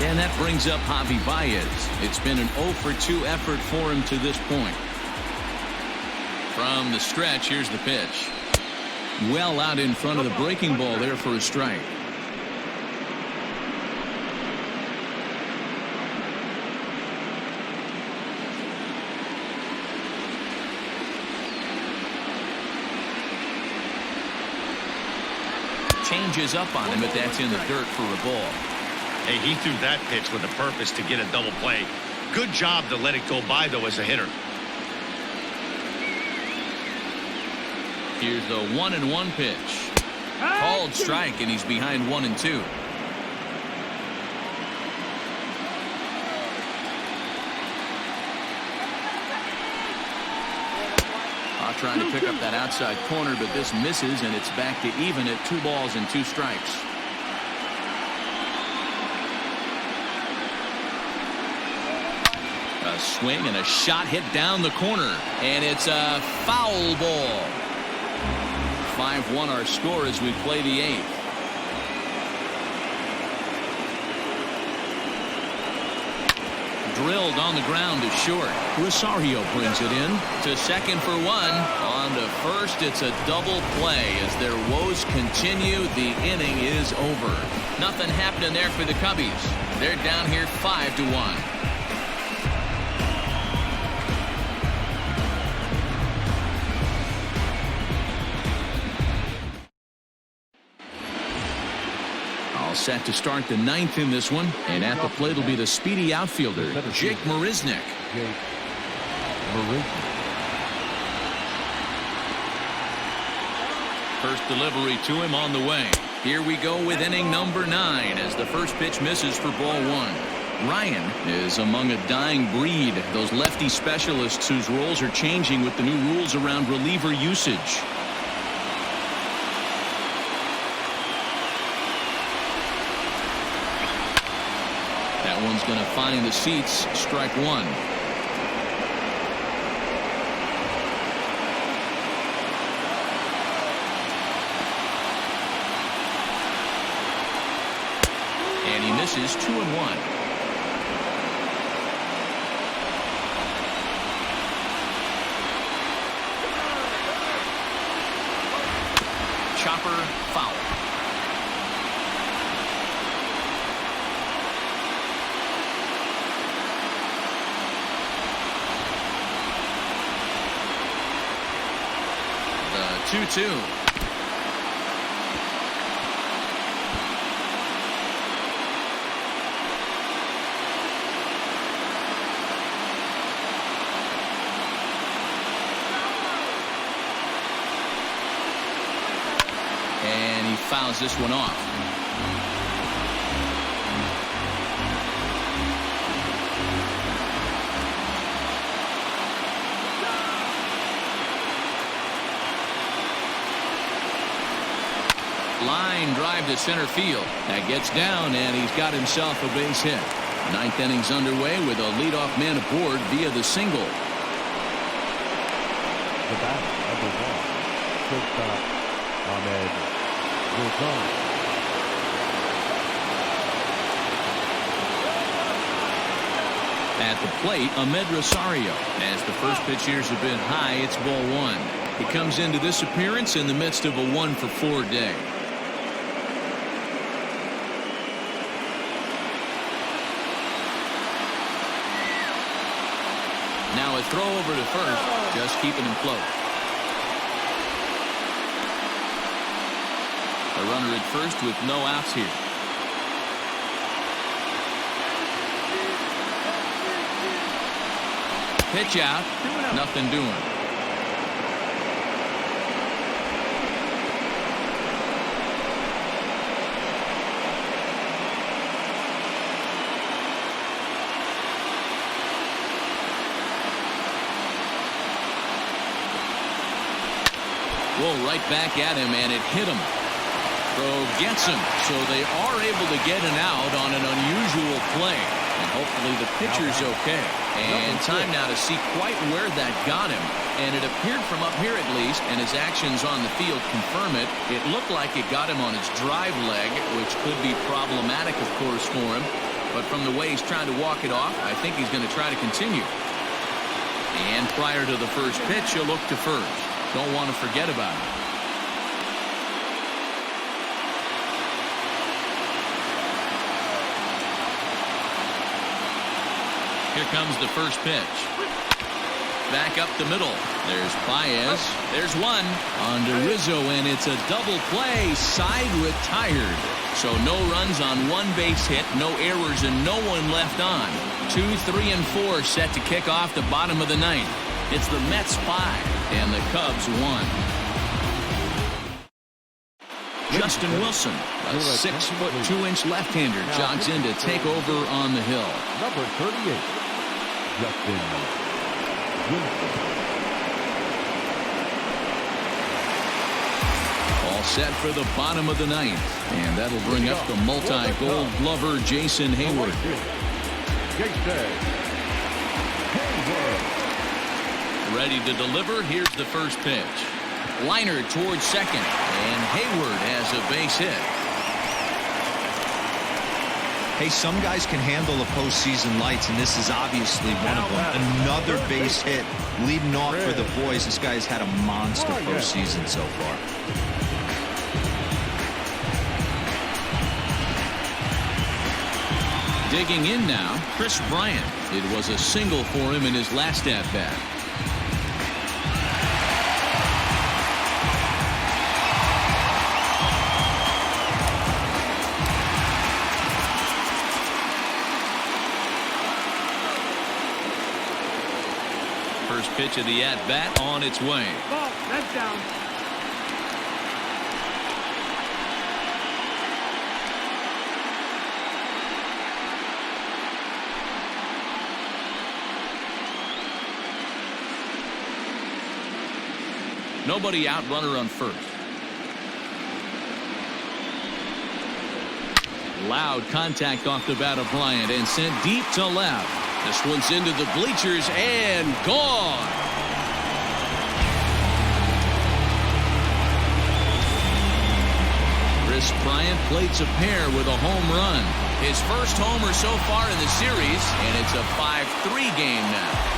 And that brings up Javi Baez. It's been an 0-for-2 effort for him to this point. From the stretch, here's the pitch. Well out in front of the breaking ball there for a strike. changes up on him, but that's in the dirt for a ball. Hey, he threw that pitch with a purpose to get a double play. Good job to let it go by, though, as a hitter. Here's the 1-1 pitch. Called strike, and he's behind 1-2. Trying to pick up that outside corner, but this misses, and it's back to even at 2 balls and 2 strikes. A swing and a shot hit down the corner, and it's a foul ball. 5-1 our score as we play the 8th. Drilled on the ground to short. Rosario brings it in to second for 1. On to first, it's a double play as their woes continue. The inning is over. Nothing happening there for the Cubbies. They're down here 5-1. Set to start the 9th in this one, and at the plate will be the speedy outfielder Jake Marisnick. First delivery to him on the way. Here we go with inning number 9 as the first pitch misses for ball 1. Ryan is among a dying breed, those lefty specialists whose roles are changing with the new rules around reliever usage. That one's going to find the seats. Strike 1. And he misses 2-1. Chopper foul. The 2-2. And he fouls this one off. Line drive to center field. That gets down, and he's got himself a base hit. 9th inning's underway with a leadoff man aboard via the single. The batter, number 1, shortstop Ahmed Wilson. At the plate, Ahmed Rosario. As the first pitch here's a bit high, it's ball 1. He comes into this appearance in the midst of a 1-for-4 day. Now a throw over to first, just keeping him close. A runner at first with no outs here. Pitch out, nothing doing. Whoa, right back at him, and it hit him. Throw gets him, so they are able to get an out on an unusual play. And hopefully the pitcher's okay. And time now to see quite where that got him. And it appeared from up here at least, and his actions on the field confirm it. It looked like it got him on his drive leg, which could be problematic, of course, for him. But from the way he's trying to walk it off, I think he's going to try to continue. And prior to the first pitch, he'll look to first. Don't want to forget about it. Here comes the first pitch. Back up the middle. There's Baez. There's one. On to Rizzo, and it's a double play. Side retired. So no runs on one base hit, no errors, and no one left on. 2, 3, and 4 set to kick off the bottom of the ninth. It's the Mets 5 and the Cubs 1. Justin Wilson, a 6-foot 2-inch left-hander, jogs in to take over on the hill. Number 38, Justin Wilson. All set for the bottom of the ninth, and that'll bring up the multi-gold glover Jason Hayward. Ready to deliver. Here's the first pitch. Liner towards second, and Hayward has a base hit. Hey, some guys can handle the postseason lights, and this is obviously one of them. Another base hit leading off for the boys. This guy's had a monster postseason so far. Digging in now, Chris Bryant. It was a single for him in his last at-bat. First pitch of the at-bat on its way. Ball, that's down. Nobody out, runner on first. Loud contact off the bat of Bryant and sent deep to left. This one's into the bleachers and gone. Chris Bryant plates a pair with a home run. His first homer so far in the series, and it's a 5-3 game now.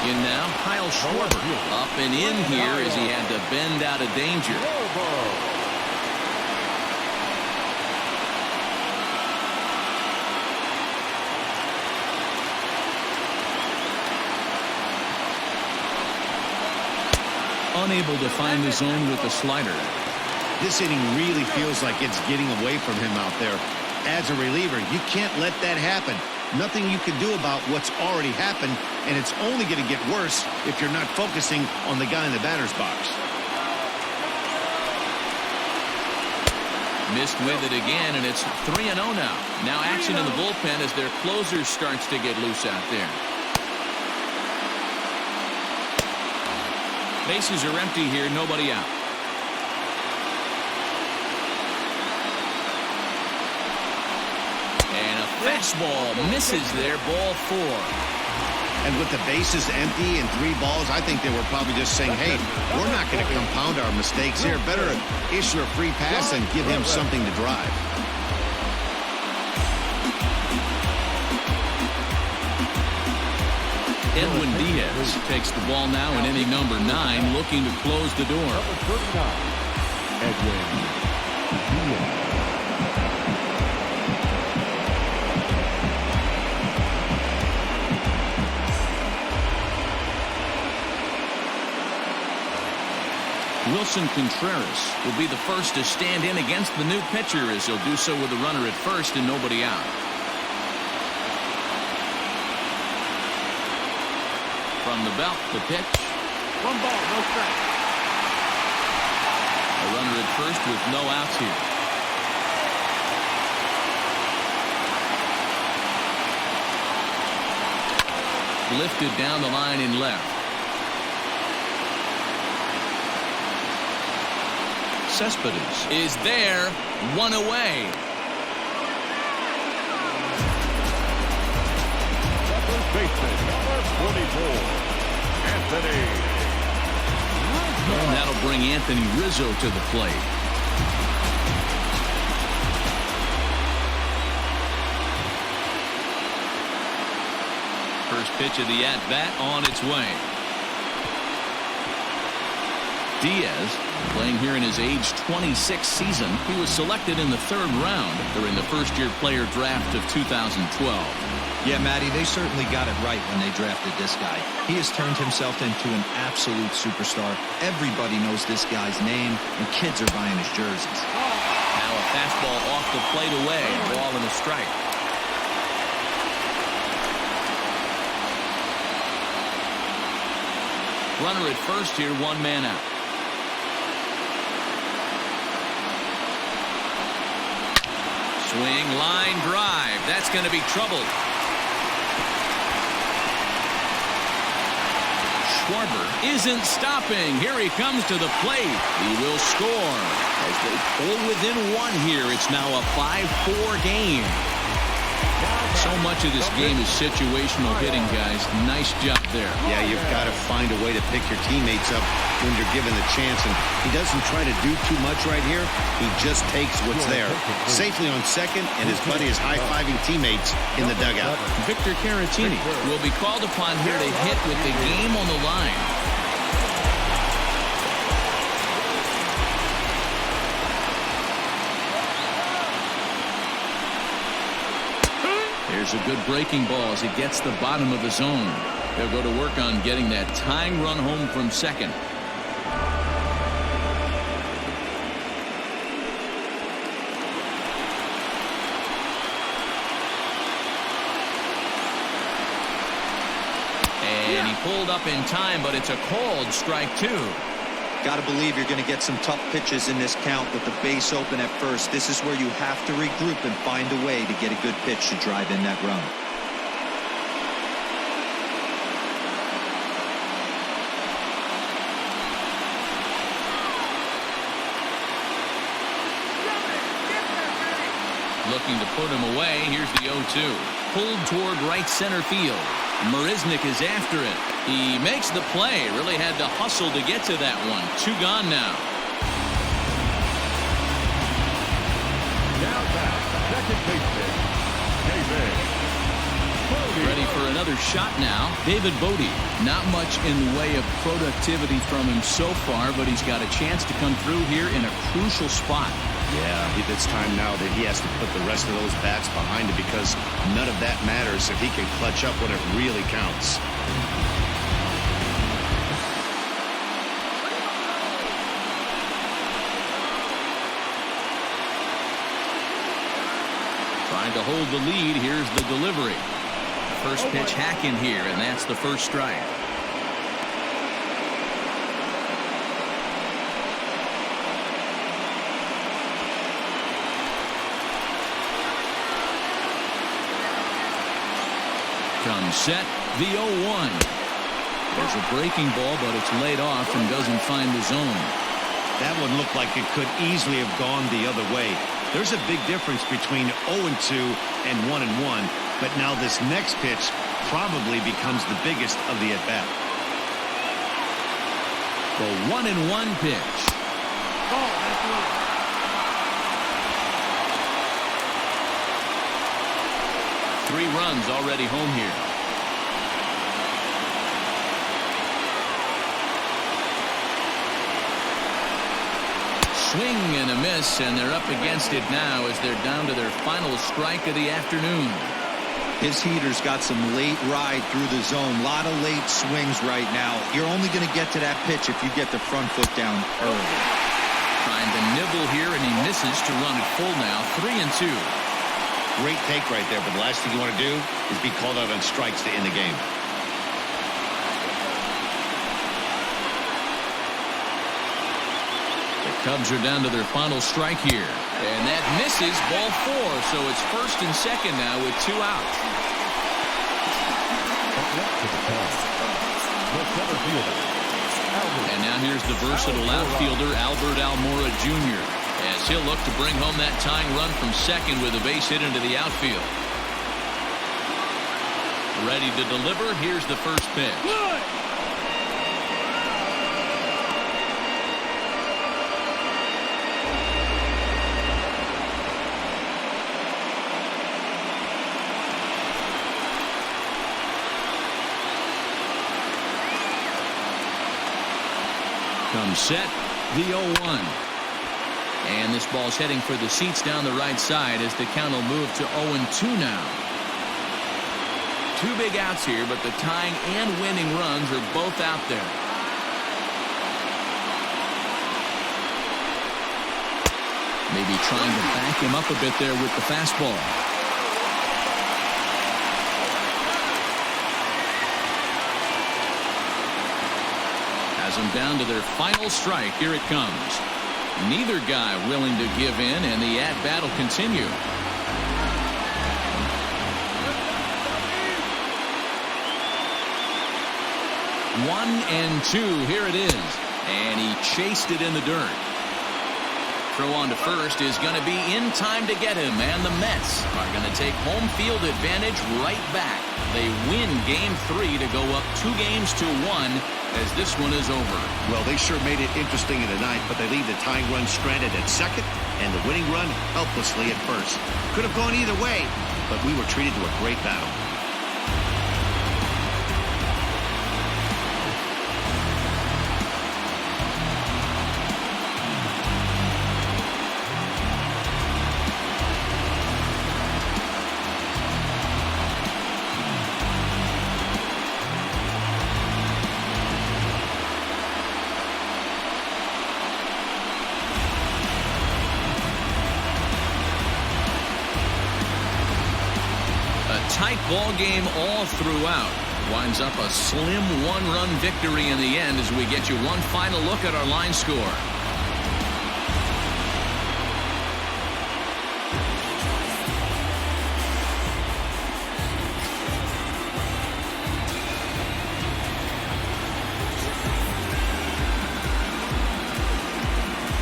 In now, Kyle Schwarber up and in here as he had to bend out of danger. Unable to find the zone with the slider. This inning really feels like it's getting away from him out there. As a reliever, you can't let that happen. Nothing you can do about what's already happened, and it's only going to get worse if you're not focusing on the guy in the batter's box. Missed with it again, and it's 3-0 now. Now action in the bullpen as their closer starts to get loose out there. Bases are empty here, nobody out. And a fastball misses there, ball 4. And with the bases empty and 3 balls, I think they were probably just saying, hey, we're not going to compound our mistakes here. Better issue a free pass and give him something to drive. Edwin Diaz takes the ball now in inning number 9, looking to close the door. Number 39, Edwin Diaz. Wilson Contreras will be the first to stand in against the new pitcher as he'll do so with a runner at first and nobody out. From the belt, the pitch. 1 ball, no strike. A runner at first with no outs here. Lifted down the line in left. Cespedes is there, 1 away. First baseman, number 44, Anthony Rizzo. And that'll bring Anthony Rizzo to the plate. First pitch of the at-bat on its way. Diaz, playing here in his age 26 season, he was selected in the 3rd round during the first-year player draft of 2012. Yeah, Matty, they certainly got it right when they drafted this guy. He has turned himself into an absolute superstar. Everybody knows this guy's name, and kids are buying his jerseys. Now a fastball off the plate away. Ball and a strike. Runner at first here, one man out. Swing, line drive. That's going to be trouble. Schwarber isn't stopping. Here he comes to the plate. He will score. As they pull within one here, it's now a 5-4 game. So much of this game is situational hitting, guys. Nice job there. Yeah, you've got to find a way to pick your teammates up when you're given the chance. And he doesn't try to do too much right here. He just takes what's there. Safely on second, and his buddy is high-fiving teammates in the dugout. Victor Caratini will be called upon here to hit with the game on the line. Here's a good breaking ball as it gets the bottom of the zone. They'll go to work on getting that tying run home from second. And he pulled up in time, but it's a called strike two. Got to believe you're going to get some tough pitches in this count with the base open at first. This is where you have to regroup and find a way to get a good pitch to drive in that run. Looking to put him away. Here's the 0-2. Pulled toward right center field. Marisnik is after it. He makes the play. Really had to hustle to get to that one. Two gone now. Now back, second baseman, David Bodie. Ready for another shot now. David Bodie. Not much in the way of productivity from him so far, but he's got a chance to come through here in a crucial spot. Yeah, it's time now that he has to put the rest of those bats behind him, because none of that matters if he can clutch up when it really counts. Trying to hold the lead. Here's the delivery. First pitch hack in here, and that's the first strike. Comes set, the 0-1. There's a breaking ball, but it's laid off and doesn't find the zone. That one looked like it could easily have gone the other way. There's a big difference between 0-2 and 1-1, but now this next pitch probably becomes the biggest of the at-bat. The 1-1 pitch. Oh, that's right. 3 runs already home here. Swing and a miss, and they're up against it now as they're down to their final strike of the afternoon. His heater's got some late ride through the zone. A lot of late swings right now. You're only going to get to that pitch if you get the front foot down early. Trying to nibble here, and he misses to run it full now. 3-2. Great take right there, but the last thing you want to do is be called out on strikes to end the game. The Cubs are down to their final strike here. And that misses, ball 4. So it's first and second now with 2 outs. And now here's the versatile outfielder, Albert Almora Jr., as he'll look to bring home that tying run from second with a base hit into the outfield. Ready to deliver. Here's the first pitch. Good. Comes set, the 0-1. And this ball's heading for the seats down the right side as the count will move to 0-2 now. 2 big outs here, but the tying and winning runs are both out there. Maybe trying to back him up a bit there with the fastball. Has them down to their final strike. Here it comes. Neither guy willing to give in, and the at-bat will continue. 1-2. Here it is. And he chased it in the dirt. Throw on to first is going to be in time to get him, and the Mets are going to take home field advantage right back. They win Game 3 to go up 2-1 as this one is over. Well, they sure made it interesting in the ninth, but they leave the tying run stranded at second and the winning run helplessly at first. Could have gone either way, but we were treated to a great battle. Tight ball game all throughout. Winds up a slim 1-run victory in the end as we get you one final look at our line score.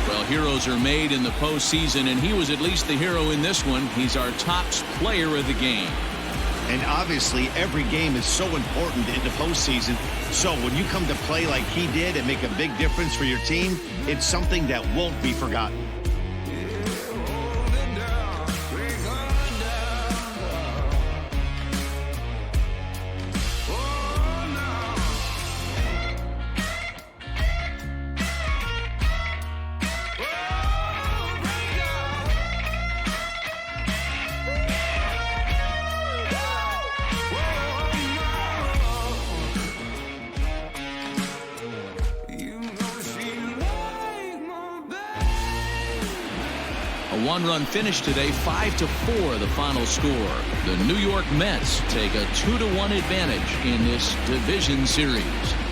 Well, heroes are made in the postseason, and he was at least the hero in this one. He's our top player of the game. And obviously, every game is so important in the postseason. So when you come to play like he did and make a big difference for your team, it's something that won't be forgotten. A 1-run finish today, 5-4 the final score. The New York Mets take a 2-1 advantage in this division series.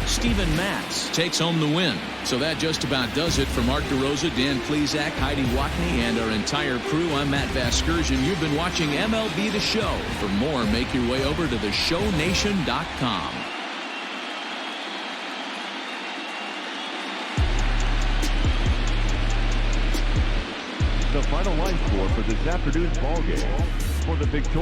Steven Matz takes home the win. So that just about does it for Mark DeRosa, Dan Plesac, Heidi Watney, and our entire crew. I'm Matt Vasgersian. You've been watching MLB The Show. For more, make your way over to theshownation.com. The final line score for this afternoon's ball game. For the victorious